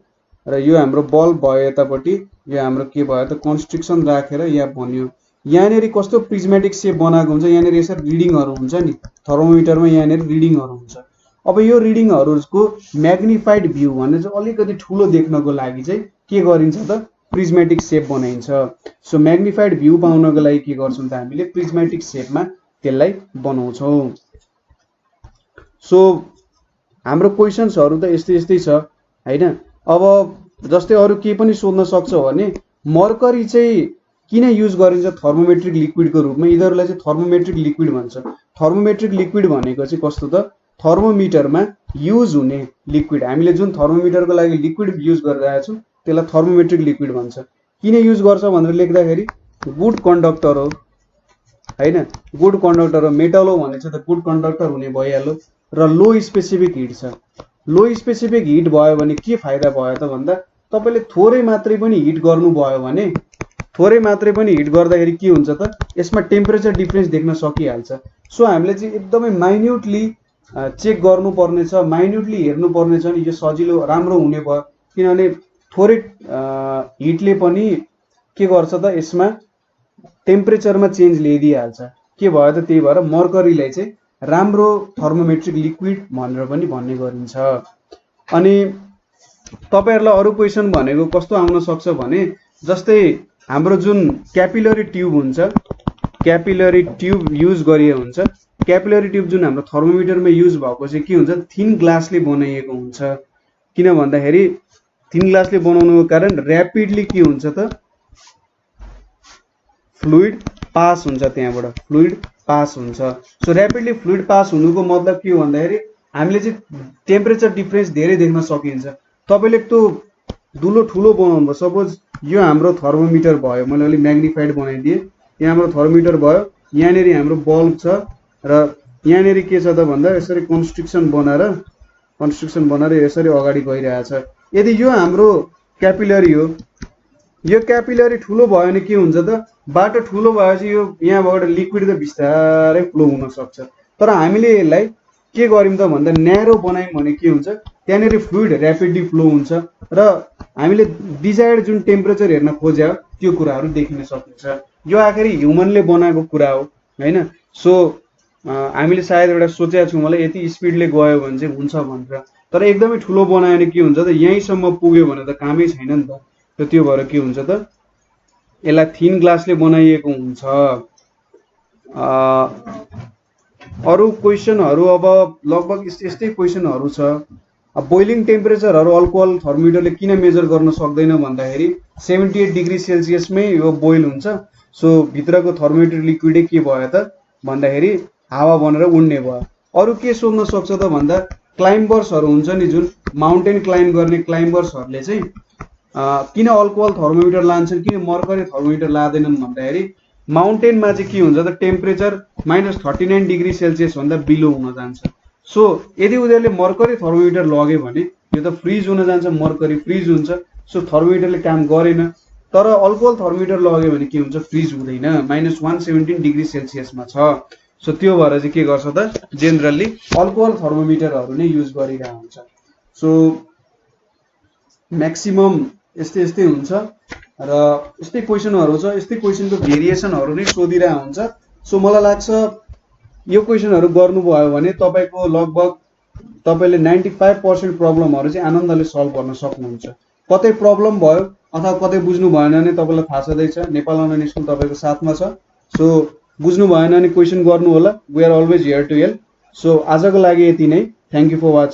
S1: र यो हाम्रो बल्ब भयो यतापट्टि, यो हाम्रो के भयो त कन्स्ट्रिक्सन राखेर यहाँ बन्यो। यहाँनिर कस्तो प्रिज्मेटिक सेप बनाएको हुन्छ, यहाँनिर यसरी रिडिङहरू हुन्छ नि थर्मोमिटरमा, यहाँनिर रिडिङहरू हुन्छ। अब यो रिडिङहरूको म्याग्निफाइड भ्यू भन्ने चाहिँ अलिकति ठुलो देख्नको लागि चाहिँ के गरिन्छ त प्रिज्मेटिक सेप बनाइन्छ। सो म्याग्निफाइड भ्यू पाउनको लागि के गर्छौँ त हामीले प्रिज्मेटिक सेपमा त्यसलाई बनाउँछौँ। सो हाम्रो क्वेसन्सहरू त यस्तै छ हैन। अब जस्तै अरू के पनि सोध्न सक्छ भने मर्करी चाहिँ किन युज गरिन्छ थर्मोमेट्रिक लिक्विडको रूपमा, यिनीहरूलाई चाहिँ थर्मोमेट्रिक लिक्विड भन्छ। थर्मोमेट्रिक लिक्विड भनेको चाहिँ कस्तो त थर्मोमिटरमा युज हुने लिक्विड, हामीले जुन थर्मोमिटरको लागि लिक्विड युज गरिरहेको छौँ त्यसलाई थर्मोमेट्रिक लिक्विड भन्छ। किन युज गर्छ भनेर लेख्दाखेरि गुड कन्डक्टर हो हैन, गुड कन्डक्टर हो। मेटल हो भने चाहिँ त गुड कन्डक्टर हुने भइहाल्यो र लो स्पेसिफिक हिट छ। लो स्पेसिफिक हिट भयो भने के फाइदा भयो त भन्दा तपाईँले थोरै मात्रै पनि हिट गर्नुभयो भने, थोरै मात्रै पनि हिट गर्दाखेरि के हुन्छ त यसमा टेम्परेचर डिफ्रेन्स देख्न सकिहाल्छ। सो हामीले चाहिँ एकदमै माइन्युटली चेक गर्नुपर्ने छ, माइन्युटली हेर्नुपर्ने छ नि यो सजिलो राम्रो हुने भयो। किनभने थोरै हिटले पनि के गर्छ त यसमा टेम्परेचरमा चेन्ज ल्याइदिइहाल्छ। के भयो त त्यही भएर मर्करीलाई चाहिँ राम्रो थर्मोमेट्रिक लिक्विड भनेर पनि भन्ने गरिन्छ। अनि तपाईहरुलाई अरु क्वेशन भनेको कस्तो आउन सक्छ भने जस्तै हाम्रो जुन क्यापिलरी ट्युब हुन्छ, क्यापिलरी ट्युब युज गरिएको हुन्छ, क्यापिलरी ट्युब जुन हाम्रो थर्मोमिटरमा युज भएको चाहिँ के हुन्छ थिन ग्लासले बनाइएको हुन्छ। किन भन्दाखेरि थिन ग्लासले बनाउनुको कारण र्यापिडली के हुन्छ त फ्लुइड पास हुन्छ, त्यहाँबाट फ्लुइड पास हुन्छ। सो र्यापिडली फ्लुइड पास हुनुको मतलब के हो भन्दाखेरि हामीले चाहिँ टेम्परेचर डिफरेन्स धेरै देख्न सकिन्छ। तपाईले त्यो दुलो ठुलो बनाउनु, सपोज यो हाम्रो थर्मोमिटर भयो, मैले अलि म्याग्निफाइड बनाइदिए, यहाँ हाम्रो थर्मोमिटर भयो, यहाँनेरि हाम्रो बल्ब छ र यहाँनेरि के छ त भन्दा यसरी कन्स्ट्रक्सन बनाएर यसरी अगाडि गइरहेछ। यदि यो हाम्रो क्यापिलरी हो, यो क्यापिलरी ठुलो भयो भने के हुन्छ त बाटो ठुलो भएपछि यो यहाँबाट लिक्विड त बिस्तारै फ्लो हुन सक्छ। तर हामीले यसलाई के गर्यौं त भन्दा न्यारो बनायौं भने के हुन्छ त्यहाँनेरि फ्लुइड र्यापिडली फ्लो हुन्छ र हामीले डिजायर्ड जुन टेम्परेचर हेर्न खोज्या त्यो कुराहरू देखिन सकिन्छ। यो आखिरी ह्युमनले बनाएको कुरा हो हैन। सो हामीले सायद एउटा सोचेका छौं मलाई यति स्पिडले गयो भने चाहिँ हुन्छ भनेर, तर एकदमै ठुलो बनायो भने के हुन्छ त यहीँसम्म पुग्यो भने त कामै छैन नि त। त्यो भएर के हुन्छ त यसलाई थिन ग्लासले बनाइएको हुन्छ। अरु क्वेशनहरु अब लगभग यस्तै क्वेशनहरु छ। अब बोइलिङ टेम्परेचरहरु अल्कोहल थर्मोमिटरले किन मेजर गर्न सक्दैन भन्दाखेरि 78 डिग्री सेल्सियसमै यो बोइल हुन्छ। सो भित्रको थर्मोमिटर लिक्विडै के भयो त भन्दाखेरि हावा बनेर उड्ने भयो। अरु के सोध्न सक्छ त भन्दा क्लाइम्बर्सहरु हुन्छ नि जुन माउन्टेन क्लाइम्ब गर्ने क्लाइम्बर्सहरुले चाहिँ किन अल्कोहल थर्मोमिटर लान्छन्, किन मर्करी थर्मोमिटर लादैनन् भन्दाखेरि माउन्टेनमा चाहिँ के हुन्छ त टेम्परेचर -39 डिग्री सेल्सियस भन्दा बिलो हुन जान्छ। सो यदि उनीहरूले मर्करी थर्मोमिटर लग्यो भने यो त फ्रिज हुन जान्छ, मर्करी फ्रिज हुन्छ। सो थर्मोमिटरले काम गरेन। तर अल्कोहल थर्मोमिटर लग्यो भने के हुन्छ, फ्रिज हुँदैन, -117 डिग्री सेल्सियसमा छ। सो त्यो भएर चाहिँ के गर्छ त, जेनरली अल्कोहल थर्मोमिटरहरू नै युज गरिरहेको हुन्छ। सो म्याक्सिमम यस्तै हुन्छ र यस्तै क्वेसनहरू छ, यस्तै क्वेसनको भेरिएसनहरू नै सोधिरहेको हुन्छ। सो मलाई लाग्छ यो क्वेसनहरू गर्नुभयो भने तपाईँको लगभग तपाईँले 95% प्रब्लमहरू चाहिँ आनन्दले सल्भ गर्न सक्नुहुन्छ। कतै प्रब्लम भयो अथवा कतै बुझ्नु भएन भने तपाईँलाई थाहा छँदैछ नेपाल अनलाइन स्कुल तपाईँको साथमा छ। सो बुझ्नु भएन भने क्वेसन गर्नु होला, we are always here to help. So आजको लागि यति नै। Thank you for watching.